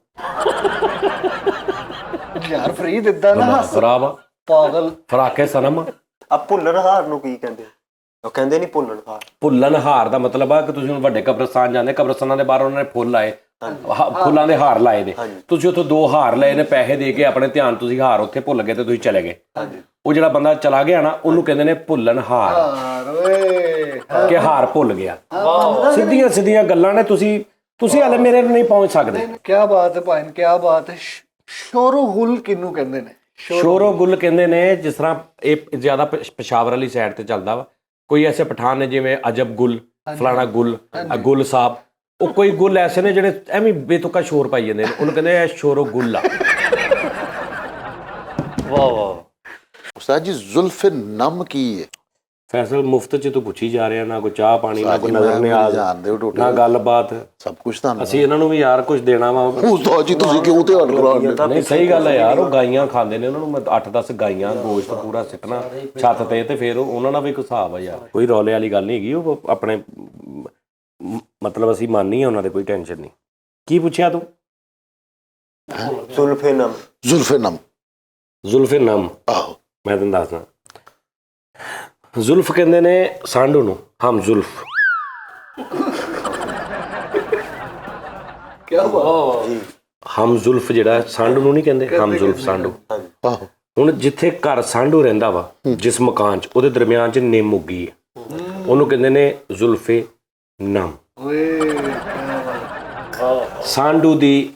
[SPEAKER 3] ਯਾਰ ਫਰੀ ਦਿੱਤਾ ਨਾ।
[SPEAKER 1] ਖਰਾਬ ਆ
[SPEAKER 3] ਪਾਗਲ।
[SPEAKER 1] ਫਰਾਕੇ ਸਨਮ ਆ।
[SPEAKER 4] ਆ ਭੁੱਲਰ ਹਾਰ ਨੂੰ ਕੀ ਕਹਿੰਦੇ? ਉਹ ਕਹਿੰਦੇ ਨਹੀਂ ਭੁੱਲਣ ਹਾਰ।
[SPEAKER 1] ਭੁੱਲਣ ਹਾਰ ਦਾ ਮਤਲਬ ਆ ਕਿ ਤੁਸੀਂ ਹੁਣ ਵੱਡੇ ਕਬਰਸਤਾਨ ਜਾਂਦੇ, ਕਬਰਸਤਾਨਾਂ ਦੇ ਬਾਹਰ ਉਹਨਾਂ ਨੇ ਫੁੱਲ ਲਾਏ, ਫੁੱਲਾਂ ਦੇ ਹਾਰ ਲਾਏ ਨੇ, ਤੁਸੀਂ ਉੱਥੋਂ 2 ਹਾਰ ਲਏ ਨੇ ਪੈਸੇ ਦੇ ਕੇ, ਆਪਣੇ ਧਿਆਨ ਤੁਸੀਂ ਹਾਰ ਉੱਥੇ ਭੁੱਲ ਗਏ ਤੇ ਤੁਸੀਂ ਚਲੇ ਗਏ। ਉਹ ਜਿਹੜਾ ਬੰਦਾ ਚਲਾ ਗਿਆ ਨਾ ਉਹਨੂੰ ਕਹਿੰਦੇ ਨੇ ਭੁੱਲਣ ਹਾਰ,
[SPEAKER 5] ਓਏ
[SPEAKER 1] ਕਿ ਹਾਰ ਭੁੱਲ ਗਿਆ। ਸਿੱਧੀਆਂ ਸਿੱਧੀਆਂ ਗੱਲਾਂ ਨੇ, ਤੁਸੀਂ ਹਾਲੇ ਮੇਰੇ ਨੂੰ ਨਹੀਂ ਪਹੁੰਚ ਸਕਦੇ।
[SPEAKER 5] ਕੀ ਬਾਤ ਹੈ ਭਾਈ, ਕੀ ਬਾਤ ਹੈ। ਸ਼ੋਰੋ ਗੁਲ ਕਿਹਨੂੰ ਕਹਿੰਦੇ ਨੇ?
[SPEAKER 1] ਸ਼ੋਰੋ ਗੁੱਲ ਕਹਿੰਦੇ ਨੇ, ਜਿਸ ਤਰ੍ਹਾਂ ਇਹ ਜ਼ਿਆਦਾ ਪਸ਼ਾਵਰ ਵਾਲੀ ਸਾਈਡ ਤੇ ਚੱਲਦਾ ਵਾ। ਕੋਈ ਐਸੇ ਪਠਾਨ ਨੇ ਜਿਵੇਂ ਅਜਬ ਗੁੱਲ, ਫਲਾਣਾ ਗੁੱਲ, ਗੁੱਲ ਸਾਹਿਬ, ਉਹ ਕੋਈ ਗੁੱਲ ਐਸੇ ਨੇ ਜਿਹੜੇ ਐਵੇਂ ਬੇਤੁਕਾ ਸ਼ੋਰ ਪਾਈ ਜਾਂਦੇ ਨੇ, ਉਹਨੂੰ ਕਹਿੰਦੇ ਆ ਸ਼ੋਰੋ ਗੁੱਲ ਆ।
[SPEAKER 2] ਵਾਹ ਵਾਹ।
[SPEAKER 3] ਉਸਤਾਦ ਜੀ ਜ਼ੁਲਫ ਨਮ ਕੀ ਹੈ?
[SPEAKER 1] ਫੈਸਲ ਮੁਫਤ ਚ ਤੂੰ ਪੁੱਛੀ ਜਾ ਰਿਹਾ, ਨਾ ਕੋਈ ਚਾਹ ਪਾਣੀ, ਨਾ ਕੋਈ ਨਜ਼ਰ
[SPEAKER 3] ਜਾਣਦੇ
[SPEAKER 1] ਨਿਆਜ਼,
[SPEAKER 3] ਹੋ ਟੋਟੇ,
[SPEAKER 1] ਨਾ ਗੱਲਬਾਤ।
[SPEAKER 3] ਸਭ ਕੁਝ ਤੁਹਾਨੂੰ
[SPEAKER 1] ਅਸੀਂ ਇਹਨਾਂ ਨੂੰ ਵੀ ਯਾਰ ਕੁਝ ਦੇਣਾ ਵਾ।
[SPEAKER 3] ਉਸਤਾਦ ਜੀ ਤੁਸੀਂ ਕਿਉਂ ਧਿਆਨ ਕਰਾਉਂਦੇ?
[SPEAKER 1] ਨਹੀਂ ਸਹੀ ਗੱਲ ਹੈ ਯਾਰ, ਉਹ ਗਾਈਆਂ ਖਾਂਦੇ ਨੇ, ਉਹਨਾਂ ਨੂੰ ਮੈਂ 8-10 ਗਾਈਆਂ ਗੋਸ਼ਤ ਪੂਰਾ ਸਿੱਟਣਾ ਛੱਤ ਤੇ, ਤੇ ਫਿਰ ਉਹਨਾਂ ਨਾਲ ਵੀ ਕੋਈ ਹਿਸਾਬ ਆ ਯਾਰ। ਕੋਈ ਰੌਲੇ ਵਾਲੀ ਗੱਲ ਨਹੀਂ ਹੈਗੀ, ਉਹ ਆਪਣੇ ਮਤਲਬ ਅਸੀਂ ਮੰਨਨੀ ਆ ਉਹਨਾਂ ਦੇ, ਕੋਈ ਟੈਨਸ਼ਨ ਨਹੀਂ। ਕੀ ਪੁੱਛਿਆ ਤੂੰ?
[SPEAKER 4] ਜ਼ੁਲਫੇ ਨਮ।
[SPEAKER 3] ਜ਼ੁਲਫ ਨਮ,
[SPEAKER 1] ਜ਼ੁਲਫੇ ਨਮ,
[SPEAKER 3] ਆਹੋ।
[SPEAKER 1] ਮੈਂ ਤੈਨੂੰ ਦੱਸਦਾ। ਜ਼ੁਲਫ ਕਹਿੰਦੇ ਨੇ ਸਾਂਢੂ ਨੂੰ, ਹਮ ਜ਼ੁਲਫ।
[SPEAKER 5] ਕੀ ਬਾਤ
[SPEAKER 4] ਜੀ।
[SPEAKER 1] ਹਮ ਜ਼ੁਲਫ ਜਿਹੜਾ ਸਾਂਢੂ ਨੂੰ ਨਹੀਂ ਕਹਿੰਦੇ, ਹਮ ਜ਼ੁਲਫ ਸਾਂਢੂ।
[SPEAKER 3] ਆਹੋ।
[SPEAKER 1] ਹੁਣ ਜਿੱਥੇ ਘਰ ਸਾਂਢੂ ਰਹਿੰਦਾ ਵਾ, ਜਿਸ ਮਕਾਨ 'ਚ, ਉਹਦੇ ਦਰਮਿਆਨ 'ਚ ਨਿੰਮ ਉੱਗੀ ਹੈ, ਉਹਨੂੰ ਕਹਿੰਦੇ ਨੇ ਜ਼ੁਲਫੇ ਨਮ।
[SPEAKER 5] ਓਏ
[SPEAKER 1] ਸਾਂਢੂ ਦੀ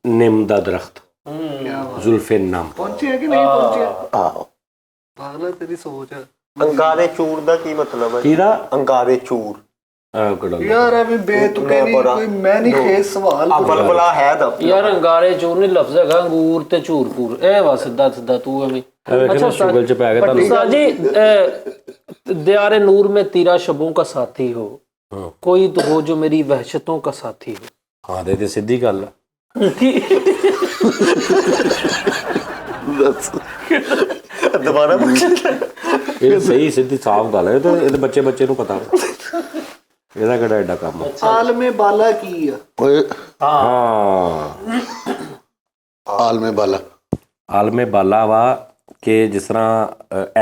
[SPEAKER 1] ਨਿੰਮ ਦਾ ਦਰਖਤ, ਜ਼ੁਲਫੇ ਨਮ।
[SPEAKER 5] ਪਹੁੰਚਿਆ ਕਿ ਨਹੀਂ ਪਹੁੰਚਿਆ?
[SPEAKER 3] ਆਹੋ।
[SPEAKER 5] ਪਾਗਲ ਤੇਰੀ ਸੋਚ।
[SPEAKER 4] ਅੰਗਾਰੇ ਚੂਰ ਦਾ ਕੀ ਮਤਲਬ ਹੈ?
[SPEAKER 1] ਕਿਹਦਾ?
[SPEAKER 4] ਅੰਗਾਰੇ ਚੂਰ।
[SPEAKER 5] ਯਾਰ ਐਵੇਂ ਬੇਤੁਕੇ ਨਹੀਂ, ਕੋਈ ਮੈਂ ਨਹੀਂ ਖੇਸ ਸਵਾਲ
[SPEAKER 4] ਬਲਬਲਾ ਹੈ ਦਾ
[SPEAKER 2] ਯਾਰ ਅੰਗਾਰੇ ਚੂਰ ਨਹੀਂ ਲਫ਼ਜ਼ ਹੈਗਾ, ਅੰਗੂਰ ਤੇ ਝੂਰਪੂਰ, ਇਹ ਵਾ ਸਿੱਧਾ ਸਿੱਧਾ ਤੂੰ ਐਵੇਂ।
[SPEAKER 1] ਅੱਛਾ ਸ਼ੁਗਲ 'ਚ ਪੈ ਗਿਆ ਤੁਹਾਨੂੰ।
[SPEAKER 2] उस्ताद जी, दियारे नूर में तेरा शबों का साथी हो, कोई तो हो जो मेरी वहशतों का साथी हो।
[SPEAKER 1] ਹਾਂ ਤੇ ਸਿੱਧੀ ਗੱਲ ਆ।
[SPEAKER 4] ਦੁਬਾਰਾ
[SPEAKER 1] ਇਹ ਸਹੀ ਸਿੱਧੀ ਸਾਫ਼ ਗੱਲ ਹੈ, ਤੇ ਇਹਦੇ ਬੱਚੇ ਨੂੰ ਪਤਾ ਇਹਦਾ ਕਿਹੜਾ ਐਡਾ ਕੰਮ ਆ।
[SPEAKER 5] ਆਲਮੇ ਬਾਲਾ ਕੀ ਆ?
[SPEAKER 3] ਓਏ
[SPEAKER 1] ਹਾਂ,
[SPEAKER 3] ਆਲਮੇ ਬਾਲਾ,
[SPEAKER 1] ਆਲਮੇ ਬਾਲਾ ਵਾ ਕਿ ਜਿਸ ਤਰ੍ਹਾਂ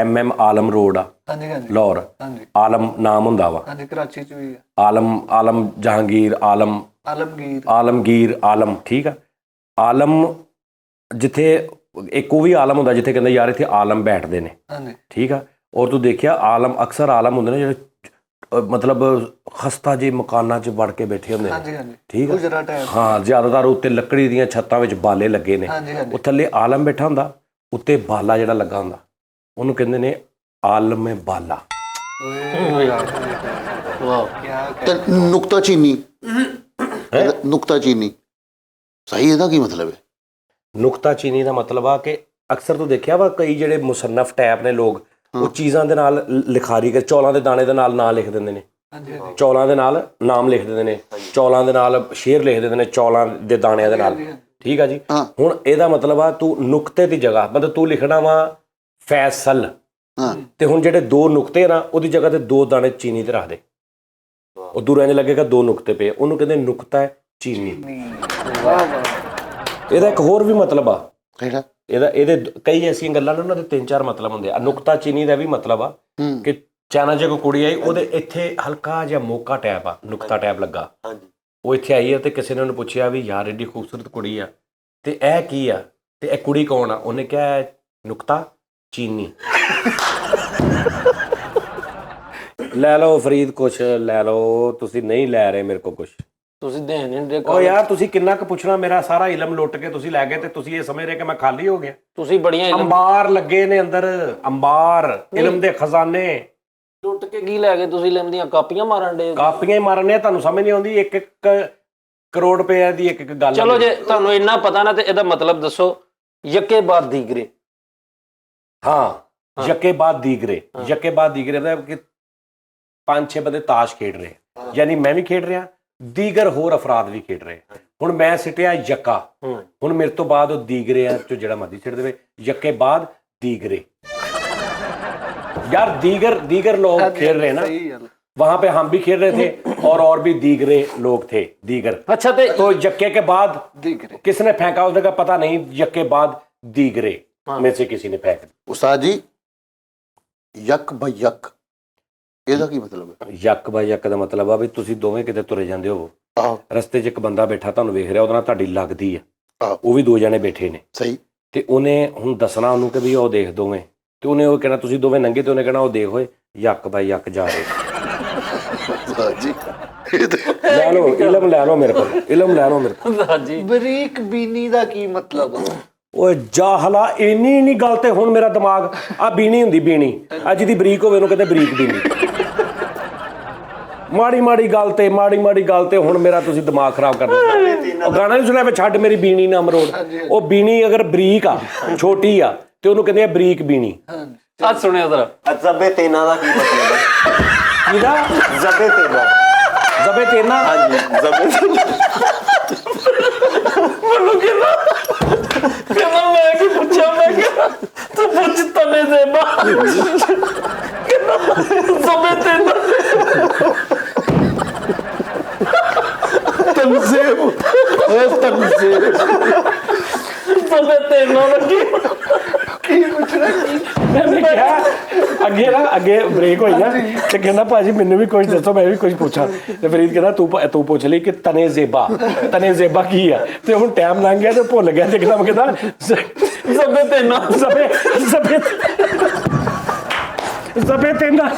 [SPEAKER 1] MM ਆਲਮ ਰੋਡ ਆ
[SPEAKER 5] ਹਾਂਜੀ ਹਾਂਜੀ
[SPEAKER 1] ਲਾਹੌਰ,
[SPEAKER 5] ਹਾਂਜੀ
[SPEAKER 1] ਆਲਮ ਨਾਮ ਹੁੰਦਾ ਵਾ।
[SPEAKER 5] ਹਾਂਜੀ, ਕਰਾਚੀ ਚ ਵੀ ਆ।
[SPEAKER 1] ਆਲਮ ਜਹਾਂਗੀਰ,
[SPEAKER 5] ਆਲਮਗੀਰ।
[SPEAKER 1] ਆਲਮਗੀਰ, ਆਲਮ, ਠੀਕ ਆ। ਆਲਮ ਜਿੱਥੇ ਇੱਕ ਉਹ ਵੀ ਆਲਮ ਹੁੰਦਾ ਜਿੱਥੇ ਕਹਿੰਦੇ ਯਾਰ ਇੱਥੇ ਆਲਮ ਬੈਠਦੇ ਨੇ,
[SPEAKER 5] ਹਾਂਜੀ
[SPEAKER 1] ਠੀਕ ਆ। ਔਰ ਤੂੰ ਦੇਖਿਆ ਆਲਮ, ਅਕਸਰ ਆਲਮ ਹੁੰਦੇ ਨੇ ਜਿਹੜੇ ਮਤਲਬ ਖਸਤਾ ਜਿਹੇ ਮਕਾਨਾਂ 'ਚ ਵੜ ਕੇ ਬੈਠੇ ਹੁੰਦੇ
[SPEAKER 5] ਹਾਂਜੀ
[SPEAKER 1] ਨੇ,
[SPEAKER 5] ਹਾਂਜੀ
[SPEAKER 1] ਠੀਕ ਆ।
[SPEAKER 5] ਗੁਜਰਾ ਟਾਈਮ।
[SPEAKER 1] ਹਾਂ, ਜ਼ਿਆਦਾਤਰ ਉੱਤੇ ਲੱਕੜੀ ਦੀਆਂ ਛੱਤਾਂ ਵਿੱਚ ਬਾਲੇ ਲੱਗੇ ਨੇ,
[SPEAKER 5] ਹਾਂਜੀ ਹਾਂਜੀ
[SPEAKER 1] ਉਹ ਥੱਲੇ ਆਲਮ ਬੈਠਾ ਹੁੰਦਾ, ਉੱਤੇ ਬਾਲਾ ਜਿਹੜਾ ਲੱਗਾ ਹੁੰਦਾ, ਉਹਨੂੰ ਕਹਿੰਦੇ ਨੇ ਆਲਮ ਬਾਲਾ।
[SPEAKER 5] ਓਏ
[SPEAKER 2] वाह।
[SPEAKER 5] ਕੀ
[SPEAKER 3] ਤੇ ਨੁਕਤਾ ਚੀਨੀ, ਨੁਕਤਾ ਚੀਨੀ ਸਹੀ, ਇਹਦਾ ਕੀ ਮਤਲਬ ਹੈ?
[SPEAKER 1] ਨੁਕਤਾ ਚੀਨੀ ਦਾ ਮਤਲਬ ਆ ਕਿ ਅਕਸਰ ਤੂੰ ਦੇਖਿਆ ਵਾ ਕਈ ਜਿਹੜੇ ਮੁਸੰਨਫ ਟੈਪ ਨੇ ਲੋਕ, ਉਹ ਚੀਜ਼ਾਂ ਦੇ ਨਾਲ ਲਿਖਾਰੀ ਕਰ, ਚੌਲਾਂ ਦੇ ਦਾਣੇ ਦੇ ਨਾਲ ਨਾਂ ਲਿਖ ਦਿੰਦੇ ਨੇ,
[SPEAKER 5] ਹਾਂਜੀ ਹਾਂਜੀ
[SPEAKER 1] ਚੌਲਾਂ ਦੇ ਨਾਲ ਨਾਮ ਲਿਖ ਦਿੰਦੇ ਨੇ, ਚੌਲਾਂ ਦੇ ਨਾਲ ਸ਼ੇਰ ਲਿਖ ਦਿੰਦੇ ਨੇ, ਚੌਲਾਂ ਦੇ ਦਾਣਿਆਂ ਦੇ ਨਾਲ, ਠੀਕ ਆ ਜੀ।
[SPEAKER 3] ਹਾਂ।
[SPEAKER 1] ਹੁਣ ਇਹਦਾ ਮਤਲਬ ਆ ਤੂੰ ਨੁਕਤੇ ਦੀ ਜਗ੍ਹਾ, ਮਤਲਬ ਤੂੰ ਲਿਖਣਾ ਵਾ ਫੈਸਲ,
[SPEAKER 3] ਹਾਂ।
[SPEAKER 1] ਤੇ ਹੁਣ ਜਿਹੜੇ 2 ਨੁਕਤੇ ਨਾ ਉਹਦੀ ਜਗ੍ਹਾ ਤੇ 2 ਦਾਣੇ ਚੀਨੀ ਤੇ ਰੱਖ ਦੇ, ਉਹ ਦੂਰ ਇੰਝ ਲੱਗੇਗਾ 2 ਨੁਕਤੇ ਪਏ, ਉਹਨੂੰ ਕਹਿੰਦੇ ਨੁਕਤਾ ਹੈ ਚੀਨੀ।
[SPEAKER 5] ਵਾਹ ਵਾਹ।
[SPEAKER 1] ਇਹਦਾ ਇੱਕ ਹੋਰ ਵੀ ਮਤਲਬ ਆ,
[SPEAKER 3] ਕਿਹੜਾ?
[SPEAKER 1] ਇਹਦੇ ਕਈ ਐਸੀਆਂ ਗੱਲਾਂ ਨੇ ਉਹਨਾਂ ਦੇ 3-4 ਮਤਲਬ ਹੁੰਦੇ ਆ। ਨੁਕਤਾ ਚੀਨੀ ਦਾ ਵੀ ਮਤਲਬ ਆ ਕਿ ਚਾਈਨਾ 'ਚ ਕੋਈ ਕੁੜੀ ਆਈ, ਉਹਦੇ ਇੱਥੇ ਹਲਕਾ ਜਿਹਾ ਮੋਕਾ ਟੈਪ ਆ, ਨੁਕਤਾ ਟੈਪ ਲੱਗਾ,
[SPEAKER 4] ਹਾਂਜੀ।
[SPEAKER 1] ਉਹ ਇੱਥੇ ਆਈ ਹੈ ਤੇ ਕਿਸੇ ਨੇ ਉਹਨੂੰ ਪੁੱਛਿਆ ਵੀ ਯਾਰ ਏਡੀ ਖੂਬਸੂਰਤ ਕੁੜੀ ਆ ਤੇ ਇਹ ਕੀ ਆ, ਤੇ ਇਹ ਕੁੜੀ ਕੌਣ ਆ? ਉਹਨੇ ਕਿਹਾ ਇਹ ਨੁਕਤਾ ਚੀਨੀ। ਲੈ ਲਓ ਫਰੀਦ, ਕੁਛ ਲੈ ਲਓ, ਤੁਸੀਂ ਨਹੀਂ ਲੈ ਰਹੇ ਮੇਰੇ ਕੋਲ ਕੁਛ।
[SPEAKER 2] ਤੁਸੀਂ ਦੇਣ ਨਹੀਂ ਦੇ।
[SPEAKER 1] ਉਹ ਯਾਰ ਤੁਸੀਂ ਕਿੰਨਾ ਕੁ ਪੁੱਛਣਾ, ਮੇਰਾ ਸਾਰਾ ਇਲਮ ਲੁੱਟ ਕੇ ਤੁਸੀਂ ਲੈ ਗਏ ਤੇ ਤੁਸੀਂ ਇਹ ਸਮਝ ਰਹੇ ਕਿ ਮੈਂ ਖਾਲੀ ਹੋ ਗਿਆ।
[SPEAKER 2] ਤੁਸੀਂ ਬੜੀਆਂ ਇਲਮ
[SPEAKER 1] ਅੰਬਾਰ ਲੱਗੇ ਨੇ ਅੰਦਰ, ਅੰਬਾਰ, ਇਲਮ ਦੇ ਖਜ਼ਾਨੇ।
[SPEAKER 2] ਲੁੱਟ ਕੇ ਕੀ ਲੈ ਗਏ ਤੁਸੀਂ? ਇਲਮ ਦੀਆਂ ਕਾਪੀਆਂ ਮਾਰਨ ਦੇ।
[SPEAKER 1] ਕਾਪੀਆਂ ਹੀ ਮਾਰਨੇ, ਤੁਹਾਨੂੰ ਸਮਝ ਨਹੀਂ ਆਉਂਦੀ। 1-1 ਕਰੋੜ ਰੁਪਏ ਦੀ ਇੱਕ ਗੱਲ।
[SPEAKER 2] ਚਲੋ ਜੇ ਤੁਹਾਨੂੰ ਇੰਨਾ ਪਤਾ ਨਾ ਤੇ ਇਹਦਾ ਮਤਲਬ ਦੱਸੋ। ਯੱਕੇ ਬਾਦ ਦੀਗਰੇ।
[SPEAKER 1] ਹਾਂ, ਯੱਕੇ ਬਾਦ ਦੀਗਰੇ, ਯੱਕੇ ਬਾਦ ਦੀਗਰੇ ਦਾ ਕਿ 5-6 ਬੰਦੇ ਤਾਸ਼ ਖੇਡ ਰਹੇ, ਯਾਨੀ ਮੈਂ ਵੀ ਖੇਡ ਰਿਹਾ, ਦੀਗਰ ਹੋਰ ਅਫਰਾਦ ਵੀ ਖੇਡ ਰਹੇ। ਹੁਣ ਮੈਂ ਸਿੱਟਿਆ ਯੱਕਾ, ਹੁਣ ਮੇਰੇ ਤੋਂ ਬਾਅਦ ਉਹ ਦੀਗਰੇ ਆ ਚੋ ਜਿਹੜਾ ਮਰਜ਼ੀ ਸਿੱਟ ਦੇਵੇ, ਯੱਕੇ ਬਾਦ ਦੀਗਰੇ। यार दीगर लोग खेल रहे हैं ना, वहां पे हम भी खेल रहे थे और भी दीगरे लोग थे, दीगर।
[SPEAKER 2] अच्छा
[SPEAKER 1] तो यक्के के बाद किसने फेंका उसने का पता नहीं, यक्के बाद दीगरे में से किसी ने फेंक।
[SPEAKER 3] उस्ताद जी, यक ब यक ਇਹਦਾ ਕੀ ਮਤਲਬ ਹੈ?
[SPEAKER 1] ਯੱਕ ਬਾਈ ਯੱਕ ਦਾ ਮਤਲਬ ਆ ਵੀ ਤੁਸੀਂ ਦੋਵੇਂ ਕਿਤੇ ਤੁਰੇ ਜਾਂਦੇ ਹੋ,
[SPEAKER 3] ਆਹੋ
[SPEAKER 1] ਰਸਤੇ 'ਚ ਇੱਕ ਬੰਦਾ ਬੈਠਾ ਤੁਹਾਨੂੰ ਵੇਖ ਰਿਹਾ, ਉਹਦੇ ਨਾਲ ਤੁਹਾਡੀ ਲੱਗਦੀ ਆ,
[SPEAKER 3] ਆਹੋ
[SPEAKER 1] ਉਹ ਵੀ 2 ਜਣੇ ਬੈਠੇ ਨੇ,
[SPEAKER 3] ਸਹੀ।
[SPEAKER 1] ਤੇ ਉਹਨੇ ਹੁਣ ਦੱਸਣਾ ਉਹਨੂੰ ਕਿ ਵੀ ਉਹ ਦੇਖ ਦੋਵੇਂ, ਤੇ ਉਹਨੇ ਉਹ ਕਹਿਣਾ ਤੁਸੀਂ ਦੋਵੇਂ ਨੰਗੇ, ਤੇ ਉਹਨੇ ਕਹਿਣਾ ਉਹ ਦੇਖ ਹੋਏ ਯੱਕ ਬਾਈ ਯੱਕ ਜਾ ਰਹੇ।
[SPEAKER 3] ਜੀ ਇਹ ਤੇ
[SPEAKER 1] ਲੈ ਲਓ ਇਲਮ, ਲੈ ਲਓ ਮੇਰੇ ਕੋਲ ਇਲਮ, ਲੈ ਲਓ ਮੇਰੇ ਕੋਲ।
[SPEAKER 2] ਉਸਤਾਦ ਜੀ
[SPEAKER 5] ਬਰੀਕ ਬੀਨੀ ਦਾ ਕੀ ਮਤਲਬ?
[SPEAKER 1] ਓਏ ਜਾਹਲਾ, ਇੰਨੀ ਨਹੀਂ ਗੱਲ ਤੇ ਹੁਣ ਮੇਰਾ ਦਿਮਾਗ ਆ ਬੀਣੀ ਹੁੰਦੀ, ਬੀਣੀ ਆ ਜਿਹਦੀ ਬਰੀਕ ਹੋਵੇ ਉਹਨੂੰ ਕਹਿੰਦੇ ਬਰੀਕ ਬੀਣੀ। ਮਾੜੀ ਮਾੜੀ ਗੱਲ ਤੇ ਹੁਣ ਮੇਰਾ ਤੁਸੀਂ ਦਿਮਾਗ ਖਰਾਬ ਕਰ ਦਿੱਤਾ। ਉਹ ਗਾਣਾ ਨਹੀਂ ਸੁਣਿਆ ਵੀ ਛੱਡ ਮੇਰੀ ਬੀਣੀ ਨਾ ਮਰੋੜ, ਉਹ ਬੀਣੀ ਅਗਰ ਬਰੀਕ ਆ, ਛੋਟੀ ਆ, ਤੇ ਉਹਨੂੰ ਕਹਿੰਦੇ ਆ ਬਰੀਕ ਬੀਣੀ।
[SPEAKER 2] ਅੱਜ ਸੁਣਿਓ ਜ਼ਰਾ।
[SPEAKER 4] ਜ਼ਬੇ ਤੇਨਾ ਦਾ ਕੀ ਮਤਲਬ ਹੈ?
[SPEAKER 1] ਕਿਹਦਾ?
[SPEAKER 4] ਜ਼ਬੇ ਤੇਨਾ।
[SPEAKER 1] ਜ਼ਬੇ ਤੇਨਾ?
[SPEAKER 4] ਹਾਂਜੀ ਜ਼ਬੇ
[SPEAKER 2] ਮੈਨੂੰ ਕਹਿੰਦਾ ਮੈਂ ਕੀ ਪੁੱਛਿਆ, ਮੈਂ ਕਿਹਾ ਤੂੰ ਪੁੱਛ ਤਨੇ ਦੇ ਬਾ ਜ਼ਬੇ ਤੇਨਾ
[SPEAKER 3] ਤਨਜ਼ੀਬ
[SPEAKER 2] ਜ਼ਬੇ ਤੇਨਾ ਲੱਗੀ।
[SPEAKER 1] ਮੈਂ ਕਿਹਾ ਅੱਗੇ ਬ੍ਰੇਕ ਹੋਈ ਨਾ, ਤੇ ਕਹਿੰਦਾ ਭਾਜੀ ਮੈਨੂੰ ਵੀ ਕੁਝ ਦੱਸੋ, ਮੈਂ ਵੀ ਕੁਝ ਪੁੱਛਾਂ। ਤੇ ਫਰੀਦ ਕਹਿੰਦਾ ਤੂੰ ਪੁੱਛ ਲਈ ਕਿ ਤਨੇ ਜ਼ੇਬਾ ਕੀ ਆ, ਤੇ ਹੁਣ ਟਾਈਮ ਲੰਘ ਗਿਆ ਤੇ ਭੁੱਲ ਗਿਆ, ਤੇ ਇੱਕਦਮ ਕਹਿੰਦਾ
[SPEAKER 2] ਜ਼ਬੇ ਤੇਨਾ
[SPEAKER 1] ਜ਼ਬੇ ਤੇਨਾ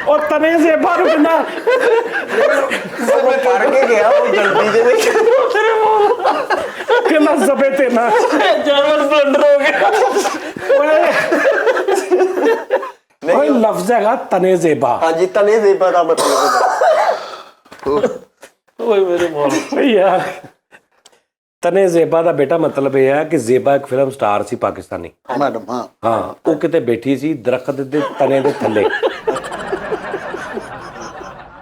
[SPEAKER 1] ਉਹ ਤਨੇ ਜ਼ੇਬਾ ਨੂੰ ਕਹਿੰਦਾ
[SPEAKER 4] ਜ਼ਬੇ ਕਰ ਕੇ ਗਿਆ ਉਹ ਜਲਦੀ ਦੇ ਵਿੱਚ।
[SPEAKER 1] ਕਹਿੰਦਾ ਜ਼ਬੇ ਤੇਨਾ
[SPEAKER 2] ਜਾਨਵਰ ਸਿਲੰਡਰ ਹੋ ਗਿਆ।
[SPEAKER 1] ਓਏ ਲਫ਼ਜ਼ ਹੈਗਾ ਤਨੇ ਜ਼ੇਬਾ।
[SPEAKER 4] ਹਾਂਜੀ ਤਨੇ ਜ਼ੇਬਾ ਦਾ ਮਤਲਬ ਹੈ।
[SPEAKER 2] ਓਏ ਮੇਰੇ ਮੌਲਾ।
[SPEAKER 1] ਓਏ ਯਾਰ ਤਨੇ ਜ਼ੇਬਾ ਦਾ ਬੇਟਾ ਮਤਲਬ ਇਹ ਹੈ ਕਿ ਜ਼ੇਬਾ ਇੱਕ ਫਿਲਮ ਸਟਾਰ ਸੀ ਪਾਕਿਸਤਾਨੀ।
[SPEAKER 3] ਮੈਡਮ
[SPEAKER 1] ਹਾਂ, ਉਹ ਕਿਤੇ ਬੈਠੀ ਸੀ ਦਰਖਤ ਦੇ ਤਨੇ ਦੇ ਥੱਲੇ,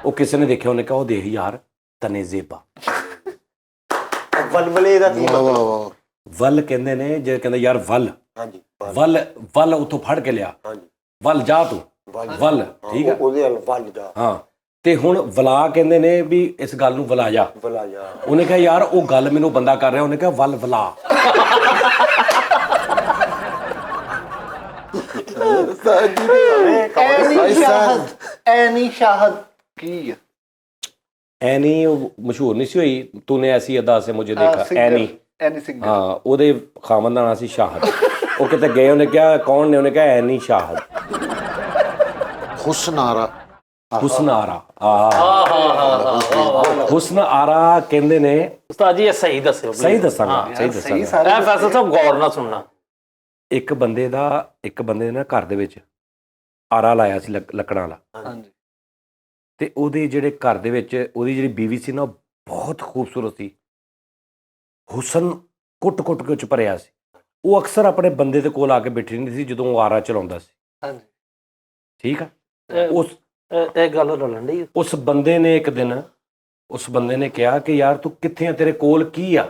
[SPEAKER 1] ਉਹ ਕਿਸੇ ਨੇ ਦੇਖਿਆ, ਉਹਨੇ ਕਿਹਾ ਉਹ ਦੇਖ ਯਾਰ ਤਨੇ ਜ਼ੇਬਾ।
[SPEAKER 4] ਵਲਵਲੇ ਦਾ ਕੀ
[SPEAKER 3] ਵਾਹ
[SPEAKER 4] ਮਤਲਬ?
[SPEAKER 3] ਵਾਹ
[SPEAKER 1] ਵੱਲ ਕਹਿੰਦੇ ਨੇ, ਜੇ ਕਹਿੰਦੇ ਯਾਰ ਵੱਲ
[SPEAKER 4] ਹਾਂਜੀ
[SPEAKER 1] ਵੱਲ ਉੱਥੋਂ ਫੜ ਕੇ ਲਿਆ,
[SPEAKER 4] ਹਾਂਜੀ
[SPEAKER 1] ਵੱਲ ਜਾ ਤੂੰ, ਵੱਲ ਠੀਕ ਆ।
[SPEAKER 4] ਉਹਦੇ ਹਲ ਵੱਲ ਜਾ
[SPEAKER 1] ਹਾਂ, ਤੇ ਹੁਣ ਵਲਾ ਕਹਿੰਦੇ ਨੇ ਵੀ ਇਸ ਗੱਲ ਨੂੰ ਵਲਾ ਜਾ।
[SPEAKER 4] ਵਲਾ ਜਾ।
[SPEAKER 1] ਉਹਨੇ ਕਿਹਾ ਯਾਰ ਉਹ ਗੱਲ ਮੈਨੂੰ ਬੰਦਾ ਕਰ ਰਿਹਾ, ਉਹਨੇ ਕਿਹਾ ਵੱਲ ਵਲਾ।
[SPEAKER 5] ਐਨੀ ਸ਼ਾਹਦ ਕੀ?
[SPEAKER 1] ਐਨੀ ਉਹ ਮਸ਼ਹੂਰ ਨਹੀਂ ਸੀ ਹੋਈ, ਤੂਨੇ ਐਸੀ ਅਦਾ ਸੇ ਮੁਝੇ ਦੇਖਾ, ਐਨੀ।
[SPEAKER 5] ਐਨੀ ਸਿੰਘ।
[SPEAKER 1] ਹਾਂ, ਉਹਦੇ ਖਾਮਨ ਦਾ ਨਾਂ ਸੀ ਸ਼ਾਹਦ। ਉਹ ਕਿਤੇ ਗਏ, ਉਹਨੇ ਕਿਹਾ ਕੌਣ ਨੇ, ਉਹਨੇ ਕਿਹਾ ਐਨੀ ਸ਼ਾਹਦ।
[SPEAKER 3] ਹੁਸਨ ਆਰਾ
[SPEAKER 1] ਹੁਸਨ ਆਰਾ, ਹੁਸਨ ਆਰਾ ਕਹਿੰਦੇ ਨੇ।
[SPEAKER 2] ਉਸਤਾਦ ਜੀ ਇਹ ਸਹੀ ਦੱਸਿਓ।
[SPEAKER 1] ਸਹੀ ਦੱਸਾਂਗਾ, ਸਹੀ ਦੱਸਾਂਗਾ।
[SPEAKER 2] ਇਹ ਫੈਸਲ ਸਾਹਿਬ ਗੌਰ ਨਾਲ ਸੁਣਨਾ।
[SPEAKER 1] ਇੱਕ ਬੰਦੇ ਨੇ ਨਾ ਘਰ ਦੇ ਵਿੱਚ ਆਰਾ ਲਾਇਆ ਸੀ ਲੱਕੜਾਂ ਵਾਲਾ,
[SPEAKER 5] ਹਾਂਜੀ।
[SPEAKER 1] ਤੇ ਉਹਦੇ ਜਿਹੜੇ ਘਰ ਦੇ ਵਿੱਚ ਉਹਦੀ ਜਿਹੜੀ ਬੀਵੀ ਸੀ ਨਾ, ਉਹ ਬਹੁਤ ਖੂਬਸੂਰਤ ਸੀ, ਹੁਸਨ ਕੁੱਟ-ਕੁੱਟ ਕੇ ਚ ਭਰਿਆ ਸੀ। ਉਹ ਅਕਸਰ ਆਪਣੇ ਬੰਦੇ ਦੇ ਕੋਲ ਆ ਕੇ ਬੈਠੀ ਰਹਿੰਦੀ ਸੀ ਜਦੋਂ ਉਹ ਆਰਾ ਚਲਾਉਂਦਾ ਸੀ।
[SPEAKER 5] ਹਾਂਜੀ।
[SPEAKER 1] ਠੀਕ ਆ।
[SPEAKER 2] ਇਹ ਗੱਲ ਰਲਣ ਡਈ।
[SPEAKER 1] ਉਸ ਬੰਦੇ ਨੇ ਇੱਕ ਦਿਨ ਉਸ ਬੰਦੇ ਨੇ ਕਿਹਾ ਕਿ ਯਾਰ ਤੂੰ ਕਿੱਥੇ ਆ, ਤੇਰੇ ਕੋਲ ਕੀ ਆ,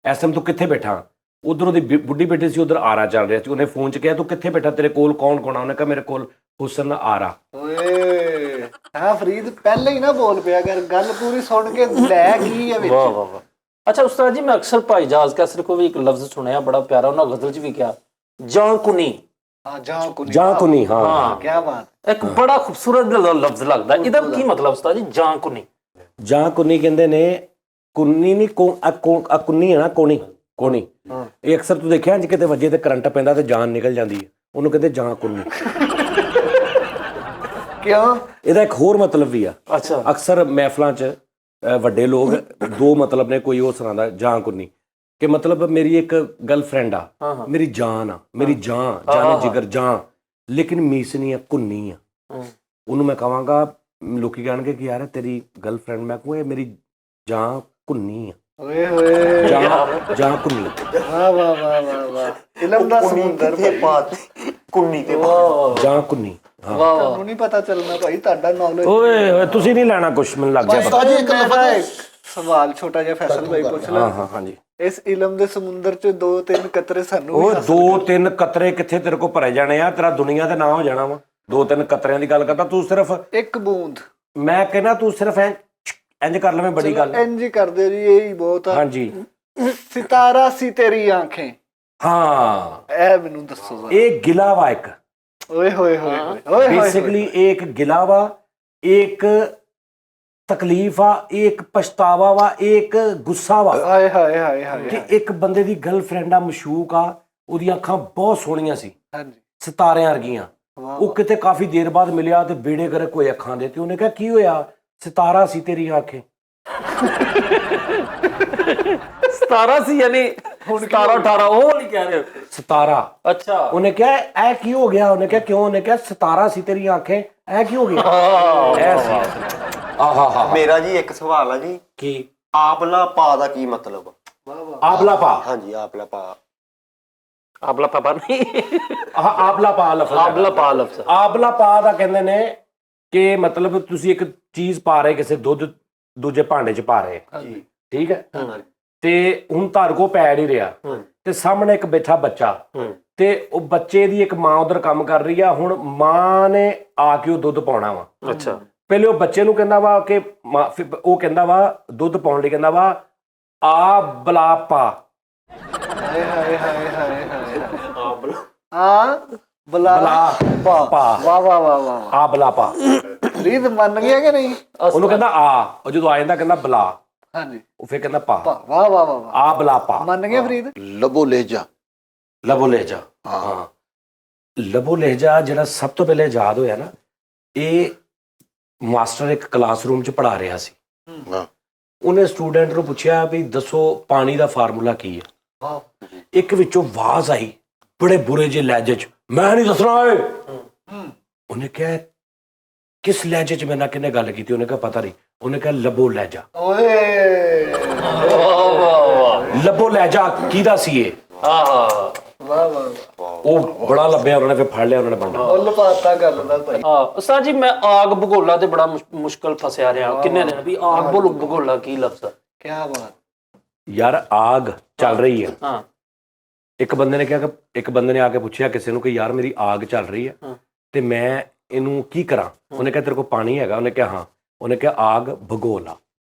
[SPEAKER 1] ਇਸ ਟਾਈਮ ਤੂੰ ਕਿੱਥੇ ਬੈਠਾ? ਉਧਰ ਉਹਦੀ ਬੁੱਢੀ ਬੈਠੀ ਸੀ, ਉਧਰ ਆਰਾ ਚੱਲ ਰਿਹਾ ਸੀ। ਉਹਨੇ ਫੋਨ 'ਚ ਕਿਹਾ ਤੂੰ ਕਿੱਥੇ ਬੈਠਾ, ਤੇਰੇ ਕੋਲ ਕੌਣ ਕੌਣ ਆ? ਉਹਨੇ ਕਿਹਾ ਮੇਰੇ ਕੋਲ ਹੁਸਨ ਆਰਾ।
[SPEAKER 5] ਓਏ ਹਾਂ ਫਰੀਦ, ਪਹਿਲੇ ਹੀ ਨਾ ਬੋਲ ਪਿਆ ਕਰ, ਗੱਲ ਪੂਰੀ ਸੁਣ ਕੇ ਲੈ ਕੀ ਹੈ ਵਿੱਚ।
[SPEAKER 2] ਵਾਹ ਵਾਹ ਵਾਹ। ਅੱਛਾ ਉਸਤਾਦ ਜੀ, ਮੈਂ ਅਕਸਰ ਭਾਈ ਜਾਜ਼ ਕੈਸਰ ਕੋ ਵੀ ਇੱਕ ਲਫ਼ਜ਼ ਸੁਣਿਆ ਬੜਾ ਪਿਆਰਾ, ਉਹਨਾਂ ਗਜ਼ਲ 'ਚ ਵੀ ਕਿਹਾ ਜਾਂ ਕੁਨੀ।
[SPEAKER 5] ਹਾਂ
[SPEAKER 1] ਜਾਂ ਕੁਨੀ। ਹਾਂ,
[SPEAKER 5] ਕੀ ਬਾਤ।
[SPEAKER 2] ਇੱਕ ਬੜਾ ਖੂਬਸੂਰਤ ਲਫ਼ਜ਼ ਲੱਗਦਾ, ਇਹਦਾ ਕੀ ਮਤਲਬ ਉਸਤਾਦ ਜੀ? ਜਾਂ ਕੁਨੀ।
[SPEAKER 1] ਜਾਂ ਕੁਨੀ ਕਹਿੰਦੇ ਨੇ, ਕੁੰਨੀ ਨਹੀਂ ਕੁੰਨੀ ਹੈ ਨਾ, ਕੋਣੀ। ਇਹ ਅਕਸਰ ਤੂੰ ਦੇਖਿਆ ਜੇ ਕਿਤੇ ਵੱਜੇ ਤੇ ਕਰੰਟ ਪੈਂਦਾ ਤੇ ਜਾਨ ਨਿਕਲ ਜਾਂਦੀ ਹੈ, ਉਹਨੂੰ ਕਹਿੰਦੇ ਜਾਂ ਕੁੰਨੀ।
[SPEAKER 5] ਕਿਉਂ?
[SPEAKER 1] ਇਹਦਾ ਇੱਕ ਹੋਰ ਮਤਲਬ ਵੀ ਆ।
[SPEAKER 2] ਅੱਛਾ।
[SPEAKER 1] ਅਕਸਰ ਮਹਿਫਲਾਂ 'ਚ ਵੱਡੇ ਲੋਕ ਦੋ ਮਤਲਬ ਨੇ, ਕੋਈ ਉਹ ਸੁਣਾਉਂਦਾ ਜਾਂ ਕੁੰਨੀ ਕਿ ਮਤਲਬ ਮੇਰੀ ਇੱਕ ਗਰਲਫ੍ਰੈਂਡ ਆ, ਮੇਰੀ ਜਾਨ ਆ, ਮੇਰੀ ਜਾਨ ਜਿਗਰ ਜਾਨ, ਲੇਕਿਨ ਮੀਸਨੀ ਆ, ਕੁੰਨੀ ਆ। ਉਹਨੂੰ ਮੈਂ ਕਹਾਂਗਾ, ਲੋਕੀ ਕਹਿਣਗੇ ਕਿ ਯਾਰ ਤੇਰੀ ਗਰਲਫ੍ਰੈਂਡ, ਮੈਂ ਕਹੂੰ ਇਹ ਮੇਰੀ ਜਾਂ ਕੁੰਨੀ ਆ।
[SPEAKER 5] ਓਏ ਹੋਏ
[SPEAKER 1] ਜਾਂ ਕੁੰਨੀ।
[SPEAKER 5] ਵਾਹ ਵਾਹ ਵਾਹ ਵਾਹ ਵਾਹ। ਇਲਮ ਦਾ ਸਮੁੰਦਰ
[SPEAKER 4] ਤੇ ਬਾਤ ਕੁੰਨੀ ਤੇ
[SPEAKER 1] ਜਾਂ ਕੁੰਨੀ।
[SPEAKER 2] ਵਾਹ
[SPEAKER 5] ਤੁਹਾਨੂੰ ਨਹੀਂ ਪਤਾ ਚੱਲਣਾ ਭਾਈ, ਤੁਹਾਡਾ ਨੌਲੇਜ।
[SPEAKER 1] ਓਏ ਤੁਸੀਂ ਨਹੀਂ ਲੈਣਾ ਕੁਛ, ਮੈਨੂੰ ਲੱਗ ਗਿਆ ਪਤਾ।
[SPEAKER 3] ਉਸਤਾਦ ਜੀ ਇੱਕ ਲਫ਼ਜ਼
[SPEAKER 5] ਸਵਾਲ ਛੋਟਾ ਜਿਹਾ ਫੈਸਲ ਭਾਈ ਪੁੱਛ ਲੈ।
[SPEAKER 1] ਹਾਂ ਹਾਂਜੀ।
[SPEAKER 5] ਇਸ ਇਲਮ ਦੇ ਸਮੁੰਦਰ 'ਚ 2-3 ਕਤਰੇ ਸਾਨੂੰ
[SPEAKER 1] ਉਹ 2-3 ਕਤਰੇ ਕਿੱਥੇ ਤੇਰੇ ਕੋਲ ਭਰੇ ਜਾਣੇ ਆ, ਤੇਰਾ ਦੁਨੀਆ ਤੇ ਨਾ ਹੋ ਜਾਣਾ ਵਾ। 2-3 ਕਤਰਿਆਂ ਦੀ ਗੱਲ ਕਰਦਾ ਤੂੰ, ਸਿਰਫ
[SPEAKER 5] ਇੱਕ ਬੂੰਦ।
[SPEAKER 1] ਮੈਂ ਕਹਿੰਦਾ ਤੂੰ ਸਿਰਫ ਇੰਜ ਕਰ ਲਵੇਂ, ਬੜੀ ਗੱਲ।
[SPEAKER 5] ਇੰਜ ਹੀ ਕਰਦੇ ਜੀ, ਇਹ ਹੀ ਬਹੁਤ ਆ।
[SPEAKER 1] ਹਾਂਜੀ।
[SPEAKER 5] ਸਿਤਾਰਾ ਸੀ ਤੇਰੀ ਆਂਖੇ।
[SPEAKER 1] ਹਾਂ,
[SPEAKER 5] ਇਹ ਮੈਨੂੰ ਦੱਸੋ ਜ਼ਰਾ।
[SPEAKER 1] ਇਹ ਗਿਲਾ ਵਾ ਇੱਕ,
[SPEAKER 5] ओए होए होए होए, ओए होए
[SPEAKER 1] बेसिकली एक गिला वा, एक तकलीफ आ, एक पछतावा वा, एक गुस्सा वा
[SPEAKER 5] हाय हाय हाय हाय
[SPEAKER 1] ਕਿ ਇੱਕ ਬੰਦੇ ਦੀ ਗਰਲਫ੍ਰੈਂਡ ਆ, ਮਸ਼ੂਕ ਆ, ਉਹਦੀਆਂ ਅੱਖਾਂ ਬਹੁਤ ਸੋਹਣੀਆਂ ਸੀ,
[SPEAKER 5] ਹਾਂਜੀ
[SPEAKER 1] ਸਿਤਾਰਿਆਂ ਵਰਗੀਆਂ। ਉਹ ਕਿਤੇ ਕਾਫੀ ਦੇਰ ਬਾਅਦ ਮਿਲਿਆ ਤੇ ਬੇੜੇ ਗਰਕ ਹੋਏ ਅੱਖਾਂ ਦੇ, ਤੇ ਉਹਨੇ ਕਿਹਾ ਕੀ ਹੋਇਆ? ਸਿਤਾਰਾ ਸੀ ਤੇਰੀਆਂ ਅੱਖਾਂ।
[SPEAKER 2] 17 ਸੀ ਯਾਨੀ 17 18 ਉਹ ਨਹੀਂ ਕਹਿ ਰਹੇ?
[SPEAKER 1] ਸਿਤਾਰਾ।
[SPEAKER 2] ਅੱਛਾ
[SPEAKER 1] ਉਹਨੇ ਕਿਹਾ ਇਹ ਕੀ ਹੋ ਗਿਆ? ਉਹਨੇ ਕਿਹਾ ਕਿਉਂ? ਉਹਨੇ ਕਿਹਾ ਸਿਤਾਰਾ ਸੀ ਤੇਰੀਆਂ ਅੱਖਾਂ, ਇਹ ਕੀ ਹੋ ਗਿਆ? ਇਹ ਸੀ। ਆਹਾ
[SPEAKER 4] ਮੇਰਾ ਜੀ ਇੱਕ ਸਵਾਲ ਆ ਜੀ,
[SPEAKER 1] ਕੀ
[SPEAKER 4] ਆਪਲਾ ਪਾ ਦਾ ਕੀ ਮਤਲਬ?
[SPEAKER 1] ਆਬਲਾ ਪਾ?
[SPEAKER 4] ਹਾਂਜੀ ਆਪਲਾ ਪਾ।
[SPEAKER 2] ਆਬਲਾ ਪਾਪਾ ਨਹੀਂ,
[SPEAKER 1] ਆਬਲਾ ਪਾ ਲਫ਼ਜ਼।
[SPEAKER 2] ਆਬਲਾ ਪਾ ਲਫ਼ਜ਼।
[SPEAKER 1] ਆਬਲਾ ਪਾ ਦਾ ਕਹਿੰਦੇ ਨੇ ਕਿ ਮਤਲਬ ਤੁਸੀਂ ਇੱਕ ਚੀਜ਼ ਪਾ ਰਹੇ, ਕਿਸੇ ਦੁੱਧ ਦੂਜੇ ਭਾਂਡੇ 'ਚ ਪਾ ਰਹੇ, ਠੀਕ ਹੈ, ਤੇ ਹੁਣ ਤੁਹਾਡੇ ਕੋਲ ਪੈ ਨਹੀਂ ਰਿਹਾ, ਤੇ ਸਾਹਮਣੇ ਇੱਕ ਬੈਠਾ ਬੱਚਾ, ਤੇ ਉਹ ਬੱਚੇ ਦੀ ਇੱਕ ਮਾਂ ਉਧਰ ਕੰਮ ਕਰ ਰਹੀ ਆ। ਹੁਣ ਮਾਂ ਨੇ ਆ ਕੇ ਉਹ ਦੁੱਧ ਪਾਉਣਾ ਵਾ।
[SPEAKER 2] ਅੱਛਾ
[SPEAKER 1] ਪਹਿਲੇ ਉਹ ਬੱਚੇ ਨੂੰ ਕਹਿੰਦਾ ਵਾ ਕਿ ਫਿਰ ਉਹ ਕਹਿੰਦਾ ਵਾ ਦੁੱਧ ਪਾਉਣ ਲਈ ਕਹਿੰਦਾ ਵਾ ਆ ਬਲਾ ਪਾ।
[SPEAKER 5] ਹਾਏ ਹਾਏ ਹਾਏ ਹਾਏ ਹਾਏ ਬਲਾ
[SPEAKER 1] ਬਲਾ ਪਾ।
[SPEAKER 5] ਵਾਹ ਵਾਹ ਵਾਹ ਵਾਹ।
[SPEAKER 1] ਆ ਬਲਾ ਪਾ।
[SPEAKER 5] ਫਰੀਦ ਮੰਨ ਗਿਆ ਕਿ ਨਹੀਂ?
[SPEAKER 1] ਉਹਨੂੰ ਕਹਿੰਦਾ ਆ, ਉਹ ਜਦੋਂ ਆ ਜਾਂਦਾ ਕਹਿੰਦਾ ਬਲਾ,
[SPEAKER 5] ਹਾਂਜੀ
[SPEAKER 1] ਉਹ ਫਿਰ ਕਹਿੰਦਾ ਪਾ।
[SPEAKER 5] ਵਾਹ ਵਾਹ ਵਾਹ ਵਾਹ।
[SPEAKER 1] ਆ ਬਲਾ ਪਾ।
[SPEAKER 5] ਮੰਨ ਗਿਆ ਫਰੀਦ?
[SPEAKER 3] ਲਬੋ ਲਹਿਜਾ।
[SPEAKER 1] ਲਬੋ ਲਹਿਜਾ। ਹਾਂ, ਲਬੋ ਲਹਿਜਾ ਜਿਹੜਾ ਸਭ ਤੋਂ ਪਹਿਲੇ ਯਾਦ ਹੋਇਆ ਨਾ, ਇਹ ਮਾਸਟਰ ਇੱਕ ਕਲਾਸਰੂਮ 'ਚ ਪੜ੍ਹਾ ਰਿਹਾ ਸੀ।
[SPEAKER 3] ਹਾਂ
[SPEAKER 1] ਉਹਨੇ ਸਟੂਡੈਂਟ ਨੂੰ ਪੁੱਛਿਆ ਵੀ ਦੱਸੋ ਪਾਣੀ ਦਾ ਫਾਰਮੂਲਾ ਕੀ ਹੈ। ਇੱਕ ਵਿੱਚੋਂ ਆਵਾਜ਼ ਆਈ ਬੜੇ ਬੁਰੇ ਜਿਹੇ ਲਹਿਜੇ 'ਚ, ਮੈਂ ਨਹੀਂ ਦੱਸਣਾ ਓਏ। ਉਹਨੇ ਕਿਹਾ ਕਿਸ ਲਹਿਜੇ 'ਚ ਮੇਰੇ ਨਾਲ ਕਿਹਨੇ ਗੱਲ ਕੀਤੀ? ਉਹਨੇ ਕਿਹਾ ਪਤਾ ਨਹੀਂ। ਉਹਨੇ ਕਿਹਾ ਲਬੋ ਲਹਿਜਾ।
[SPEAKER 5] ਓਏ
[SPEAKER 2] ਵਾਹ ਵਾਹ ਵਾਹ।
[SPEAKER 1] ਲਬੋ ਲਹਿਜਾ ਕਿਹਦਾ ਸੀ ਇਹ?
[SPEAKER 2] ਆਹਾ
[SPEAKER 5] ਵਾਹ ਵਾਹ।
[SPEAKER 1] ਉਹ ਬੜਾ ਲੱਭਿਆ, ਉਹਨਾਂ ਨੇ ਫਿਰ ਫੜ ਲਿਆ, ਉਹਨਾਂ ਨੇ ਬੰਦਾ।
[SPEAKER 5] ਮੁੱਲ ਪਾਤਾ ਗੱਲ ਦਾ ਭਾਈ।
[SPEAKER 2] ਹਾਂ ਉਸਤਾਦ ਜੀ, ਮੈਂ ਆਗ ਭਗੋਲਾ ਤੇ ਬੜਾ ਮੁਸ਼ਕਲ ਫਸਿਆ ਰਿਹਾ ਕਿੰਨੇ ਦਿਨ ਵੀ। ਆਗ ਭਗੋਲਾ ਕੀ ਲਫ਼ਜ਼?
[SPEAKER 5] ਕੀ ਬਾਤ।
[SPEAKER 1] ਯਾਰ ਆਗ ਚੱਲ ਰਹੀ ਹੈ।
[SPEAKER 2] ਹਾਂ
[SPEAKER 1] ਇੱਕ ਬੰਦੇ ਨੇ ਕਿਹਾ ਕਿ ਇੱਕ ਬੰਦੇ ਨੇ ਆ ਕੇ ਪੁੱਛਿਆ ਕਿਸੇ ਨੂੰ ਕਿ ਯਾਰ ਮੇਰੀ ਆਗ ਚੱਲ ਰਹੀ ਹੈ ਤੇ ਮੈਂ ਇਹਨੂੰ ਕੀ ਕਰਾਂ? ਉਹਨੇ ਕਿਹਾ ਤੇਰੇ ਕੋਲ ਪਾਣੀ ਹੈਗਾ? ਉਹਨੇ ਕਿਹਾ ਹਾਂ। ਉਹਨੇ ਕਿਹਾ ਆਗ ਭਗੋਲਾ।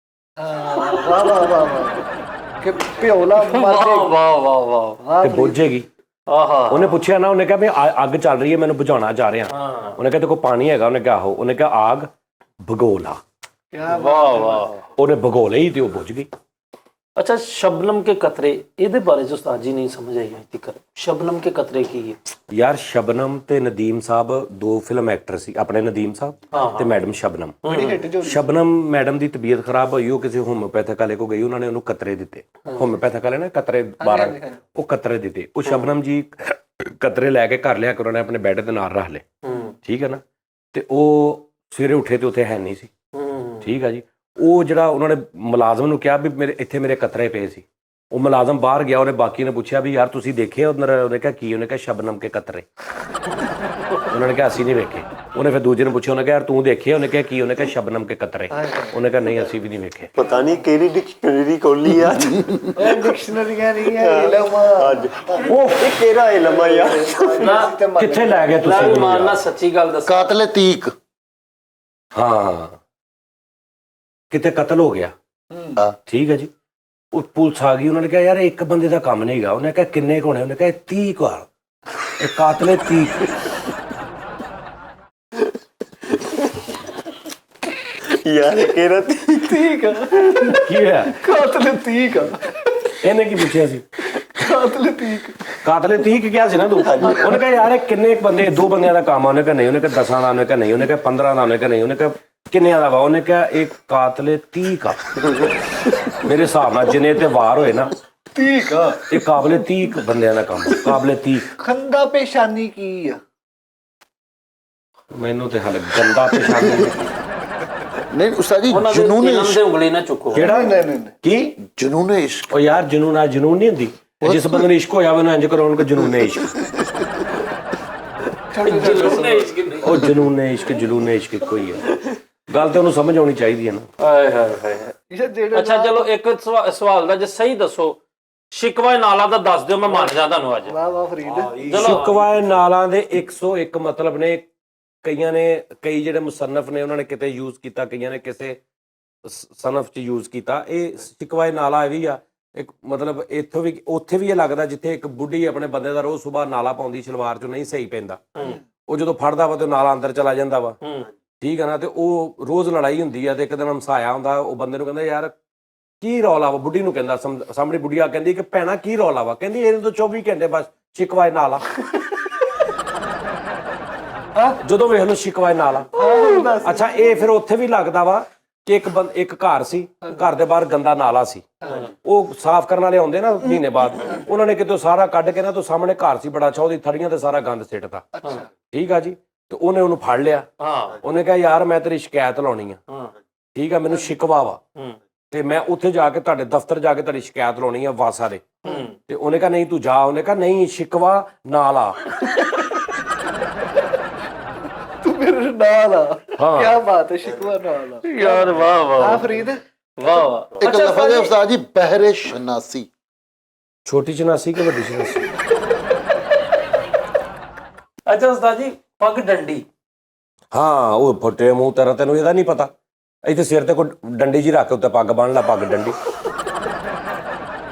[SPEAKER 5] ਵਾਹ ਵਾਹ ਵਾਹ ਵਾਹ। ਕਿ ਪਿਓਲਾ
[SPEAKER 2] ਵਾਹ ਵਾਹ ਵਾਹ ਵਾਹ।
[SPEAKER 1] ਤੇ ਬੁੱਝੇਗੀ।
[SPEAKER 2] ਆਹਾ
[SPEAKER 1] ਉਹਨੇ ਪੁੱਛਿਆ ਨਾ, ਉਹਨੇ ਕਿਹਾ ਵੀ ਅੱਗ ਚੱਲ ਰਹੀ ਹੈ, ਮੈਨੂੰ ਬੁਝਾਉਣਾ ਜਾ ਰਿਹਾ। ਉਹਨੇ ਕਿਹਾ ਤੇਰੇ ਕੋਲ ਪਾਣੀ ਹੈਗਾ? ਉਹਨੇ ਕਿਹਾ ਆਹੋ। ਉਹਨੇ ਕਿਹਾ ਆਗ ਭਗੋਲਾ।
[SPEAKER 2] ਵਾਹ ਵਾਹ।
[SPEAKER 1] ਉਹਨੇ ਭਗੋ ਲਈ ਤੇ ਉਹ ਬੁੱਝ ਗਈ।
[SPEAKER 2] ਅੱਛਾ, ਸ਼ਬਨਮ ਕੇ ਕਤਰੇ, ਇਹਦੇ ਬਾਰੇ ਜੋ ਉਸਤਾਦ ਜੀ ਨਹੀਂ ਸਮਝ ਆਈ ਅਜੇ ਤੱਕ। ਸ਼ਬਨਮ ਕੇ ਕਤਰੇ ਕੀ ਹੈ?
[SPEAKER 1] ਯਾਰ ਸ਼ਬਨਮ ਤੇ ਨਦੀਮ ਸਾਹਿਬ ਦੋ ਫਿਲਮ ਐਕਟਰ ਸੀ, ਆਪਣੇ ਨਦੀਮ ਸਾਹਿਬ ਤੇ ਮੈਡਮ ਸ਼ਬਨਮ। ਸ਼ਬਨਮ ਮੈਡਮ ਦੀ ਤਬੀਅਤ ਖਰਾਬ ਹੋਈ, ਉਹ ਕਿਸੇ ਹੋਮਿਓਪੈਥਿਕ ਵਾਲੇ ਕੋ ਗਈ, ਉਹਨਾਂ ਨੇ ਉਹਨੂੰ ਕਤਰੇ ਦਿੱਤੇ। ਹੋਮਿਓਪੈਥਿਕ ਵਾਲੇ ਨਾ ਕਤਰੇ 12 ਉਹ ਕਤਰੇ ਦਿੱਤੇ। ਉਹ ਸ਼ਬਨਮ ਜੀ ਕਤਰੇ ਲੈ ਕੇ ਘਰ ਲਿਆ ਕੇ ਉਹਨਾਂ ਨੇ ਆਪਣੇ ਬੈੱਡ ਦੇ ਨਾਲ ਰੱਖ ਲਏ, ਠੀਕ ਹੈ ਨਾ। ਤੇ ਉਹ ਸਵੇਰੇ ਉੱਠੇ ਤੇ ਉੱਥੇ ਹੈ ਨਹੀਂ ਸੀ, ਠੀਕ ਆ ਜੀ। ਉਹ ਜਿਹੜਾ ਉਹਨਾਂ ਨੇ ਮੁਲਾਜ਼ਮ ਨੂੰ ਕਿਹਾ ਵੀ ਮੇਰੇ ਇੱਥੇ ਮੇਰੇ ਕਤਰੇ ਪਏ ਸੀ। ਉਹ ਮੁਲਾਜ਼ਮ ਬਾਹਰ ਗਿਆ, ਉਹਨੇ ਬਾਕੀ ਨੇ ਪੁੱਛਿਆ ਵੀ ਯਾਰ ਤੁਸੀਂ ਦੇਖੇ ਉਧਰ? ਉਹਨੇ ਕਿਹਾ ਕੀ? ਉਹਨੇ ਕਿਹਾ ਸ਼ਬਨਮ ਕੇ ਕਤਰੇ। ਉਹਨਾਂ ਨੇ ਕਿਹਾ ਅਸੀਂ ਨਹੀਂ ਵੇਖੇ। ਉਹਨੇ ਫਿਰ ਦੂਜੇ ਨੂੰ ਪੁੱਛਿਆ, ਉਹਨੇ ਕਿਹਾ ਯਾਰ ਤੂੰ ਦੇਖੇ? ਉਹਨੇ ਕਿਹਾ ਕੀ? ਉਹਨੇ ਕਿਹਾ ਸ਼ਬਨਮ ਕੇ ਕਤਰੇ। ਉਹਨੇ ਕਿਹਾ ਨਹੀਂ ਅਸੀਂ ਵੀ ਨਹੀਂ ਵੇਖੇ।
[SPEAKER 4] ਪਤਾ ਨਹੀਂ ਕਿਹੜੀ ਡਿਕਸ਼ਨਰੀ ਖੋਲੀ ਆ ਅੱਜ।
[SPEAKER 5] ਓਏ ਡਿਕਸ਼ਨਰੀਆਂ ਨਹੀਂ ਹੈ ਇਲਮ।
[SPEAKER 4] ਅੱਜ ਉਹ ਕਿਹੜਾ ਇਲਮ ਆ ਯਾਰ?
[SPEAKER 1] ਕਿੱਥੇ ਲੈ ਗਏ ਤੁਸੀਂ ਮੈਨੂੰ
[SPEAKER 2] ਮਾਰਨਾ
[SPEAKER 1] ਯਾਰ?
[SPEAKER 2] ਸੱਚੀ ਗੱਲ ਦੱਸ।
[SPEAKER 3] ਕਾਤਲੇ ਤੀਕ।
[SPEAKER 1] ਹਾਂ ਕਿਤੇ ਕਤਲ ਹੋ ਗਿਆ, ਠੀਕ ਹੈ ਜੀ। ਉਹ ਪੁਲਿਸ ਆ ਗਈ, ਉਹਨਾਂ ਨੇ ਕਿਹਾ ਯਾਰ ਇੱਕ ਬੰਦੇ ਦਾ ਕੰਮ ਨਹੀਂ ਹੈਗਾ। ਉਹਨੇ ਕਿਹਾ ਕਿੰਨੇ ਕੁ ਹੋਣੇ? ਉਹਨੇ ਕਿਹਾ 30 ਵਾਰ। ਇਹ ਕਾਤਲੇ 30।
[SPEAKER 4] ਯਾਰ ਕਿਹੜਾ
[SPEAKER 5] ਠੀਕ ਆ।
[SPEAKER 1] ਕੀ ਹੋਇਆ?
[SPEAKER 5] ਕਾਤਲ ਠੀਕ ਆ।
[SPEAKER 1] ਇਹਨੇ ਕੀ ਪੁੱਛਿਆ ਸੀ?
[SPEAKER 5] ਕਾਤਲ ਠੀਕ।
[SPEAKER 1] ਕਾਤਲੇ 30 ਕਿਹਾ ਸੀ ਨਾ ਤੂੰ? ਉਹਨੇ ਕਿਹਾ ਯਾਰ ਇਹ ਕਿੰਨੇ ਬੰਦੇ? 2 ਬੰਦਿਆਂ ਦਾ ਕੰਮ ਆ। ਉਹਨੇ ਕਿਹਾ ਨਹੀਂ। ਉਹਨੇ ਕਿਹਾ 10 ਦਾ? ਉਹਨੇ ਕਿਹਾ ਨਹੀਂ। ਉਹਨੇ ਕਿਹਾ 15 ਦਾ? ਉਹਨੇ ਕਿਹਾ ਨਹੀਂ। ਉਹਨੇ ਕਿਹਾ ਕਿੰਨਿਆਂ ਦਾ ਵਾ? ਉਹਨੇ ਕਿਹਾ ਇਹ ਕਾਤਲੇ 30 ਆ। ਮੇਰੇ ਹਿਸਾਬ ਨਾਲ ਜਿੰਨੇ ਤੇ ਵਾਰ ਹੋਏ ਨਾ,
[SPEAKER 5] ਠੀਕ ਆ।
[SPEAKER 1] ਇਹ ਕਾਬਲੇ 30 ਬੰਦਿਆਂ ਦਾ ਕੰਮ ਆ। ਕਾਬਲੇ 30।
[SPEAKER 5] ਖੰਦਾ ਪੇਸ਼ਾਨੀ ਕੀ ਆ?
[SPEAKER 1] ਮੈਨੂੰ ਤੇ ਹਾਲੇ ਗੰਦਾ ਪਛਾਣ
[SPEAKER 3] ਨਹੀਂ ਉਸਤਾਦ ਜੀ,
[SPEAKER 2] ਉਹਨਾਂ ਦੇ
[SPEAKER 3] ਜਨੂਨ
[SPEAKER 2] ਇਲਮ
[SPEAKER 3] ਇਸ਼ਕ।
[SPEAKER 2] ਦੇ ਉਂਗਲੀ ਨਾ ਚੁੱਕੋ।
[SPEAKER 1] ਕਿਹੜਾ?
[SPEAKER 5] ਨਹੀਂ
[SPEAKER 1] ਕੀ?
[SPEAKER 3] ਜਨੂਨ ਇਸ਼ਕ।
[SPEAKER 1] ਉਹ ਯਾਰ ਜਨੂਨ ਆ ਜਨੂਨ ਨਹੀਂ ਹੁੰਦੀ। ਜਿਸ ਬੰਦੇ ਨੂੰ ਇਸ਼ਕ ਹੋਇਆ ਉਹਨੂੰ ਇੰਜ ਕਰਾਉਣ ਕਿ ਜਨੂਨ ਇਸ਼ਕ। ਉਹ ਜਨੂਨ ਇਸ਼ਕ ਜਲੂਨ ਇਸ਼ਕ ਕੋਈ ਹੈ। ਗੱਲ ਤੇ ਉਹਨੂੰ ਸਮਝ ਆਉਣੀ ਚਾਹੀਦੀ ਹੈ ਨਾ।
[SPEAKER 2] ਹਾਏ ਹਾਏ ਹਾਏ।
[SPEAKER 5] ਜਿਹੜਾ
[SPEAKER 2] ਅੱਛਾ ਚਲੋ ਇੱਕ ਸਵਾਲ ਦਾ ਜੇ ਸਹੀ ਦੱਸੋ, ਸ਼ਿਕਵਾ ਨਾਲਾ ਦਾ ਦੱਸ ਦਿਓ, ਮੈਂ ਮੰਨ ਜਾ ਤੁਹਾਨੂੰ ਅੱਜ।
[SPEAKER 5] ਵਾਹ ਵਾਹ ਫਰੀਦ।
[SPEAKER 1] ਸ਼ਿਕਵਾ ਨਾਲਾਂ ਦੇ 101 ਮਤਲਬ ਨੇ। ਕਈਆਂ ਨੇ ਕਈ ਜਿਹੜੇ ਮੁਸੰਨਫ ਨੇ ਉਹਨਾਂ ਨੇ ਕਿਤੇ ਯੂਜ਼ ਕੀਤਾ, ਕਈਆਂ ਨੇ ਕਿਸੇ ਸਨਫ 'ਚ ਯੂਜ਼ ਕੀਤਾ। ਇਹ ਸ਼ਿਕਵਾ ਨਾਲਾ ਇਹ ਵੀ ਆ ਇੱਕ ਮਤਲਬ ਇੱਥੋਂ ਵੀ ਉੱਥੇ ਵੀ ਇਹ ਲੱਗਦਾ ਜਿੱਥੇ ਇੱਕ ਬੁੱਢੀ ਆਪਣੇ ਬੰਦੇ ਦਾ ਰੋਜ਼ ਸੁਬਾਹ ਨਾਲਾ ਪਾਉਂਦੀ ਸਲਵਾਰ 'ਚੋਂ ਨਹੀਂ ਸਹੀ ਪੈਂਦਾ, ਉਹ ਜਦੋਂ ਫੜਦਾ ਵਾ ਤੇ ਨਾਲਾ ਅੰਦਰ ਚਲਾ ਜਾਂਦਾ ਵਾ
[SPEAKER 2] ਹੂੰ
[SPEAKER 1] ਠੀਕ ਹੈ ਨਾ। ਤੇ ਉਹ ਰੋਜ਼ ਲੜਾਈ ਹੁੰਦੀ ਆ ਤੇ ਇੱਕ ਦਿਨ ਹਮਸਾਇਆ ਹੁੰਦਾ, ਉਹ ਬੰਦੇ ਨੂੰ ਕਹਿੰਦਾ ਯਾਰ ਕੀ ਰੌਲਾ ਵਾ, ਬੁੱਢੀ ਨੂੰ ਕਹਿੰਦਾ, ਸਾਹਮਣੇ ਬੁੱਢੀ ਕਹਿੰਦੀ ਕਿ ਭੈਣਾ ਕੀ ਰੌਲਾ ਵਾ, ਕਹਿੰਦੀ ਇਹਨੂੰ ਤਾਂ 24 ਘੰਟੇ ਬਸ ਸ਼ਿਕਵਾਏ ਨਾਲ ਆ। ਜਦੋਂ ਵੇਖ ਲਓ ਸ਼ਿਕਵਾਏ ਨਾਲ ਆ। ਅੱਛਾ ਇਹ ਫਿਰ ਉੱਥੇ ਵੀ ਲੱਗਦਾ ਵਾ ਕਿ ਇੱਕ ਘਰ ਸੀ, ਘਰ ਦੇ ਬਾਹਰ ਗੰਦਾ ਨਾਲਾ ਸੀ, ਉਹ ਸਾਫ਼ ਕਰਨ ਵਾਲੇ ਆਉਂਦੇ ਨਾ ਮਹੀਨੇ ਬਾਅਦ, ਉਹਨਾਂ ਨੇ ਕਿਤੇ ਸਾਰਾ ਕੱਢ ਕੇ ਨਾ ਤੋਂ ਸਾਹਮਣੇ ਘਰ ਸੀ ਬੜਾ ਅੱਛਾ, ਉਹਦੀ ਥੜੀਆਂ ਤੇ ਸਾਰਾ ਗੰਦ ਸਿੱਟਤਾ। ਠੀਕ ਆ ਜੀ। ਤੇ ਉਹਨੇ ਉਹਨੂੰ ਫੜ ਲਿਆ, ਉਹਨੇ ਕਿਹਾ ਯਾਰ ਮੈਂ ਤੇਰੀ ਸ਼ਿਕਾਇਤ ਲਾਉਣੀ ਆ, ਠੀਕ ਆ, ਮੈਨੂੰ ਸ਼ਿਕਵਾ ਵਾ ਤੇ ਮੈਂ ਉੱਥੇ ਜਾ ਕੇ ਤੁਹਾਡੇ ਦਫ਼ਤਰ ਜਾ ਕੇ ਤੁਹਾਡੀ ਸ਼ਿਕਾਇਤ ਲਾਉਣੀ ਆ ਵਾਸਾ ਦੇ। ਤੇ ਉਹਨੇ ਕਿਹਾ ਨਹੀਂ ਤੂੰ ਜਾ, ਉਹਨੇ ਕਿਹਾ ਨਹੀਂ ਸ਼ਿਕਵਾ ਨਾਲ ਆ।
[SPEAKER 5] ਤੂੰ ਮੇਰੇ ਨਾਲ ਆ।
[SPEAKER 1] ਹਾਂ।
[SPEAKER 5] ਕੀ ਬਾਤ ਹੈ, ਸ਼ਿਕਵਾ ਨਾਲ ਆ।
[SPEAKER 2] ਯਾਰ ਵਾਹ ਵਾਹ
[SPEAKER 5] ਹਾਂ ਫਰੀਦ,
[SPEAKER 2] ਵਾਹ ਵਾਹ।
[SPEAKER 3] ਇੱਕ ਲਫ਼ਜ਼ ਹੈ ਉਸਤਾਦ ਜੀ, ਬਹਿਰੇ ਸ਼ਨਾਸੀ।
[SPEAKER 1] ਛੋਟੀ ਚਨਾਸੀ ਕਿ ਵੱਡੀ ਚਨਾਸੀ?
[SPEAKER 2] ਅੱਛਾ ਉਸਤਾਦ ਜੀ ਪੱਗ ਡੰਡੀ,
[SPEAKER 1] ਹਾਂ ਉਹ ਫੁੱਟੇ ਮੂੰਹ ਤੇਰਾ, ਤੈਨੂੰ ਇਹਦਾ ਨਹੀਂ ਪਤਾ? ਇੱਥੇ ਸਿਰ ਤੇ ਕੋਈ ਡੰਡੀ ਜੀ ਰੱਖ ਕੇ ਉੱਤੇ ਪੱਗ ਬੰਨ ਲਾ, ਪੱਗ ਡੰਡੀ।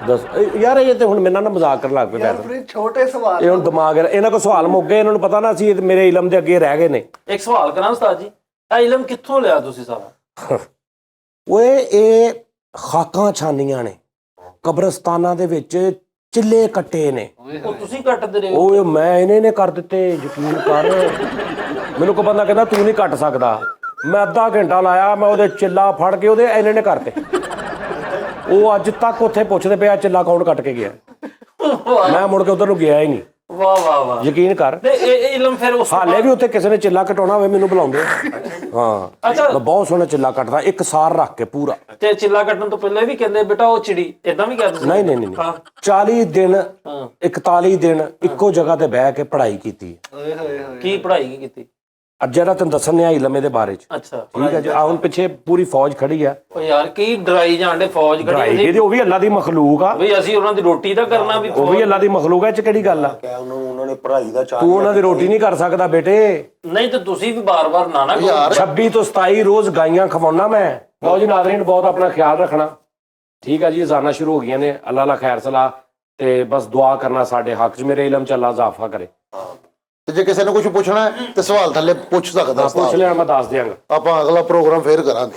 [SPEAKER 1] ਦੱਸ ਯਾਰ ਇਹ ਤੇ ਹੁਣ ਮੇਰੇ ਨਾਲ ਨਾ ਮਜ਼ਾਕ ਕਰਨ ਲੱਗ ਪਏ।
[SPEAKER 5] ਯਾਰ
[SPEAKER 1] ਵੈਸੇ
[SPEAKER 5] ਫਰੀਦ ਛੋਟੇ ਸਵਾਲ
[SPEAKER 1] ਇਹ ਹੁਣ ਦਿਮਾਗ ਇਹਨਾਂ ਕੋਲ ਸਵਾਲ ਮੁੱਕ ਗਏ, ਇਹਨਾਂ ਨੂੰ ਪਤਾ ਨਾ ਸੀ ਇਹ ਮੇਰੇ ਇਲਮ ਦੇ ਅੱਗੇ ਰਹਿ ਗਏ ਨੇ।
[SPEAKER 2] ਇੱਕ ਸਵਾਲ ਕਰਾਂ ਉਸਤਾਦ ਜੀ, ਇਹ ਇਲਮ ਕਿੱਥੋਂ ਲਿਆ ਤੁਸੀਂ ਸਾਰਾ?
[SPEAKER 1] ਓਏ ਇਹ ਖਾਕਾਂ ਛਾਨੀਆਂ ਨੇ, ਕਬਰਸਤਾਨਾਂ ਦੇ ਵਿੱਚ ਚਿੱਲੇ ਕੱਟੇ ਨੇ,
[SPEAKER 2] ਉਹ ਤੁਸੀਂ ਕੱਟਦੇ ਰਹੇ ਹੋ?
[SPEAKER 1] ਓਏ ਮੈਂ ਇਹਨੇ ਕਰ ਦਿੱਤੇ, ਯਕੀਨ ਕਰ। ਮੈਨੂੰ ਕੋਈ ਬੰਦਾ ਕਹਿੰਦਾ ਤੂੰ ਨਹੀਂ ਕੱਟ ਸਕਦਾ, ਮੈਂ ਅੱਧਾ ਘੰਟਾ ਲਾਇਆ, ਮੈਂ ਉਹਦੇ ਚਿੱਲਾ ਫੜ ਕੇ ਉਹਦੇ ਇਹਨੇ ਨੇ ਕਰਤੇ। ਉਹ ਅੱਜ ਤੱਕ ਉੱਥੇ ਪੁੱਛਦੇ ਪਿਆ ਚਿੱਲਾ ਕੌਣ ਕੱਟ ਕੇ ਗਿਆ, ਮੈਂ ਮੁੜ ਕੇ ਉਧਰ ਨੂੰ ਗਿਆ ਹੀ ਨਹੀਂ।
[SPEAKER 2] ਵਾਹ ਵਾਹ ਵਾਹ।
[SPEAKER 1] ਯਕੀਨ ਕਰ।
[SPEAKER 2] ਤੇ ਇਹ ਇਲਮ ਫਿਰ ਉਸ
[SPEAKER 1] ਹਾਲੇ ਵੀ ਉੱਥੇ ਕਿਸੇ ਨੇ ਚਿੱਲਾ ਕਟਾਉਣਾ ਹੋਵੇ ਮੈਨੂੰ ਬੁਲਾਉਂਦੇ। ਹਾਂ
[SPEAKER 2] ਅੱਛਾ।
[SPEAKER 1] ਮੈਂ ਬਹੁਤ ਸੋਹਣਾ ਚਿੱਲਾ ਕੱਟਦਾ, ਇੱਕ ਸਾਰ ਰੱਖ ਕੇ ਪੂਰਾ।
[SPEAKER 2] ਤੇ ਚਿੱਲਾ ਕੱਟਣ ਤੋਂ ਪਹਿਲਾਂ ਵੀ ਕਹਿੰਦੇ ਬੇਟਾ ਉਹ ਚਿੜੀ, ਇਦਾਂ ਵੀ ਕਹਿੰਦੇ ਸੀ?
[SPEAKER 1] ਨਹੀਂ ਨਹੀਂ ਨਹੀਂ,
[SPEAKER 2] ਹਾਂ।
[SPEAKER 1] 40 ਦਿਨ
[SPEAKER 2] ਹਾਂ।
[SPEAKER 1] 41 ਦਿਨ ਇੱਕੋ ਜਗ੍ਹਾ ਤੇ ਬਹਿ ਕੇ ਪੜ੍ਹਾਈ ਕੀਤੀ।
[SPEAKER 5] ਓਏ ਹੋਏ ਹੋਏ।
[SPEAKER 2] ਕੀ ਪੜ੍ਹਾਈ ਕੀ ਕੀਤੀ?
[SPEAKER 1] ਅੱਜ ਜਿਹੜਾ ਤੈਨੂੰ ਦੱਸਣ ਨੇ ਇਲਮ ਦੇ ਬਾਰੇ ਚ,
[SPEAKER 2] ਅੱਛਾ
[SPEAKER 1] ਠੀਕ ਹੈ ਜੀ। ਆ ਹੁਣ ਪਿੱਛੇ ਪੂਰੀ ਫੌਜ ਖੜੀ ਆ,
[SPEAKER 2] ਉਹ ਯਾਰ ਕੀ ਡਰਾਈ ਜਾਂਦੇ ਫੌਜ
[SPEAKER 1] ਪੜ੍ਹਾਈ
[SPEAKER 2] ਖੜੀ
[SPEAKER 1] ਦੀ, ਉਹ ਵੀ ਅੱਲਾ ਦੀ ਮਖਲੂਕ ਆ,
[SPEAKER 2] ਵੀ ਅਸੀਂ ਉਹਨਾਂ ਦੀ ਰੋਟੀ ਤਾਂ ਕਰਨਾ ਵੀ
[SPEAKER 1] ਉਹ ਵੀ ਅੱਲਾ ਦੀ ਮਖਲੂਕ ਆ, ਇਹ ਚ ਕਿਹੜੀ ਗੱਲ ਆ?
[SPEAKER 4] ਕਿਹਾ ਉਹਨਾਂ ਨੇ ਪੜ੍ਹਾਈ ਦਾ ਚਾਹ
[SPEAKER 1] ਤੂੰ ਉਹਨਾਂ ਦੀ ਰੋਟੀ ਨਹੀਂ ਕਰ ਸਕਦਾ ਬੇਟੇ।
[SPEAKER 2] ਨਹੀਂ ਤੇ ਤੁਸੀਂ ਵੀ ਬਾਰ-ਬਾਰ ਨਾ ਕਰੋ।
[SPEAKER 1] 26 ਤੋਂ 27 ਰੋਜ਼ ਗਾਈਆਂ ਖਵਾਉਣਾ ਮੈਂ। ਲਓ ਜੀ ਨਾਜ਼ਰੀਨ, ਬਹੁਤ ਆਪਣਾ ਖਿਆਲ ਰੱਖਣਾ, ਠੀਕ ਆ ਜੀ। ਅਜ਼ਾਨਾਂ ਸ਼ੁਰੂ ਹੋ ਗਈਆਂ ਨੇ, ਅੱਲਾ ਲਾ ਖੈਰ ਸਲਾਹ, ਤੇ ਬਸ ਦੁਆ ਕਰਨਾ ਸਾਡੇ ਹੱਕ 'ਚ, ਮੇਰੇ ਇਲਮ 'ਚ ਅੱਲਾ ਇਜ਼ਾਫਾ ਕਰੇ।
[SPEAKER 3] ਤੇ ਜੇ ਕਿਸੇ ਨੇ ਕੁਝ ਪੁੱਛਣਾ ਹੈ ਤੇ ਸਵਾਲ ਥੱਲੇ ਪੁੱਛ ਸਕਦਾ
[SPEAKER 1] ਪੁੱਛ
[SPEAKER 3] ਉਸਤਾਦ।
[SPEAKER 1] ਲੈਣਾ, ਮੈਂ ਦੱਸ ਦਿਆਂਗਾ।
[SPEAKER 3] ਆਪਾਂ ਅਗਲਾ ਪ੍ਰੋਗਰਾਮ ਫੇਰ ਕਰਾਂਗੇ।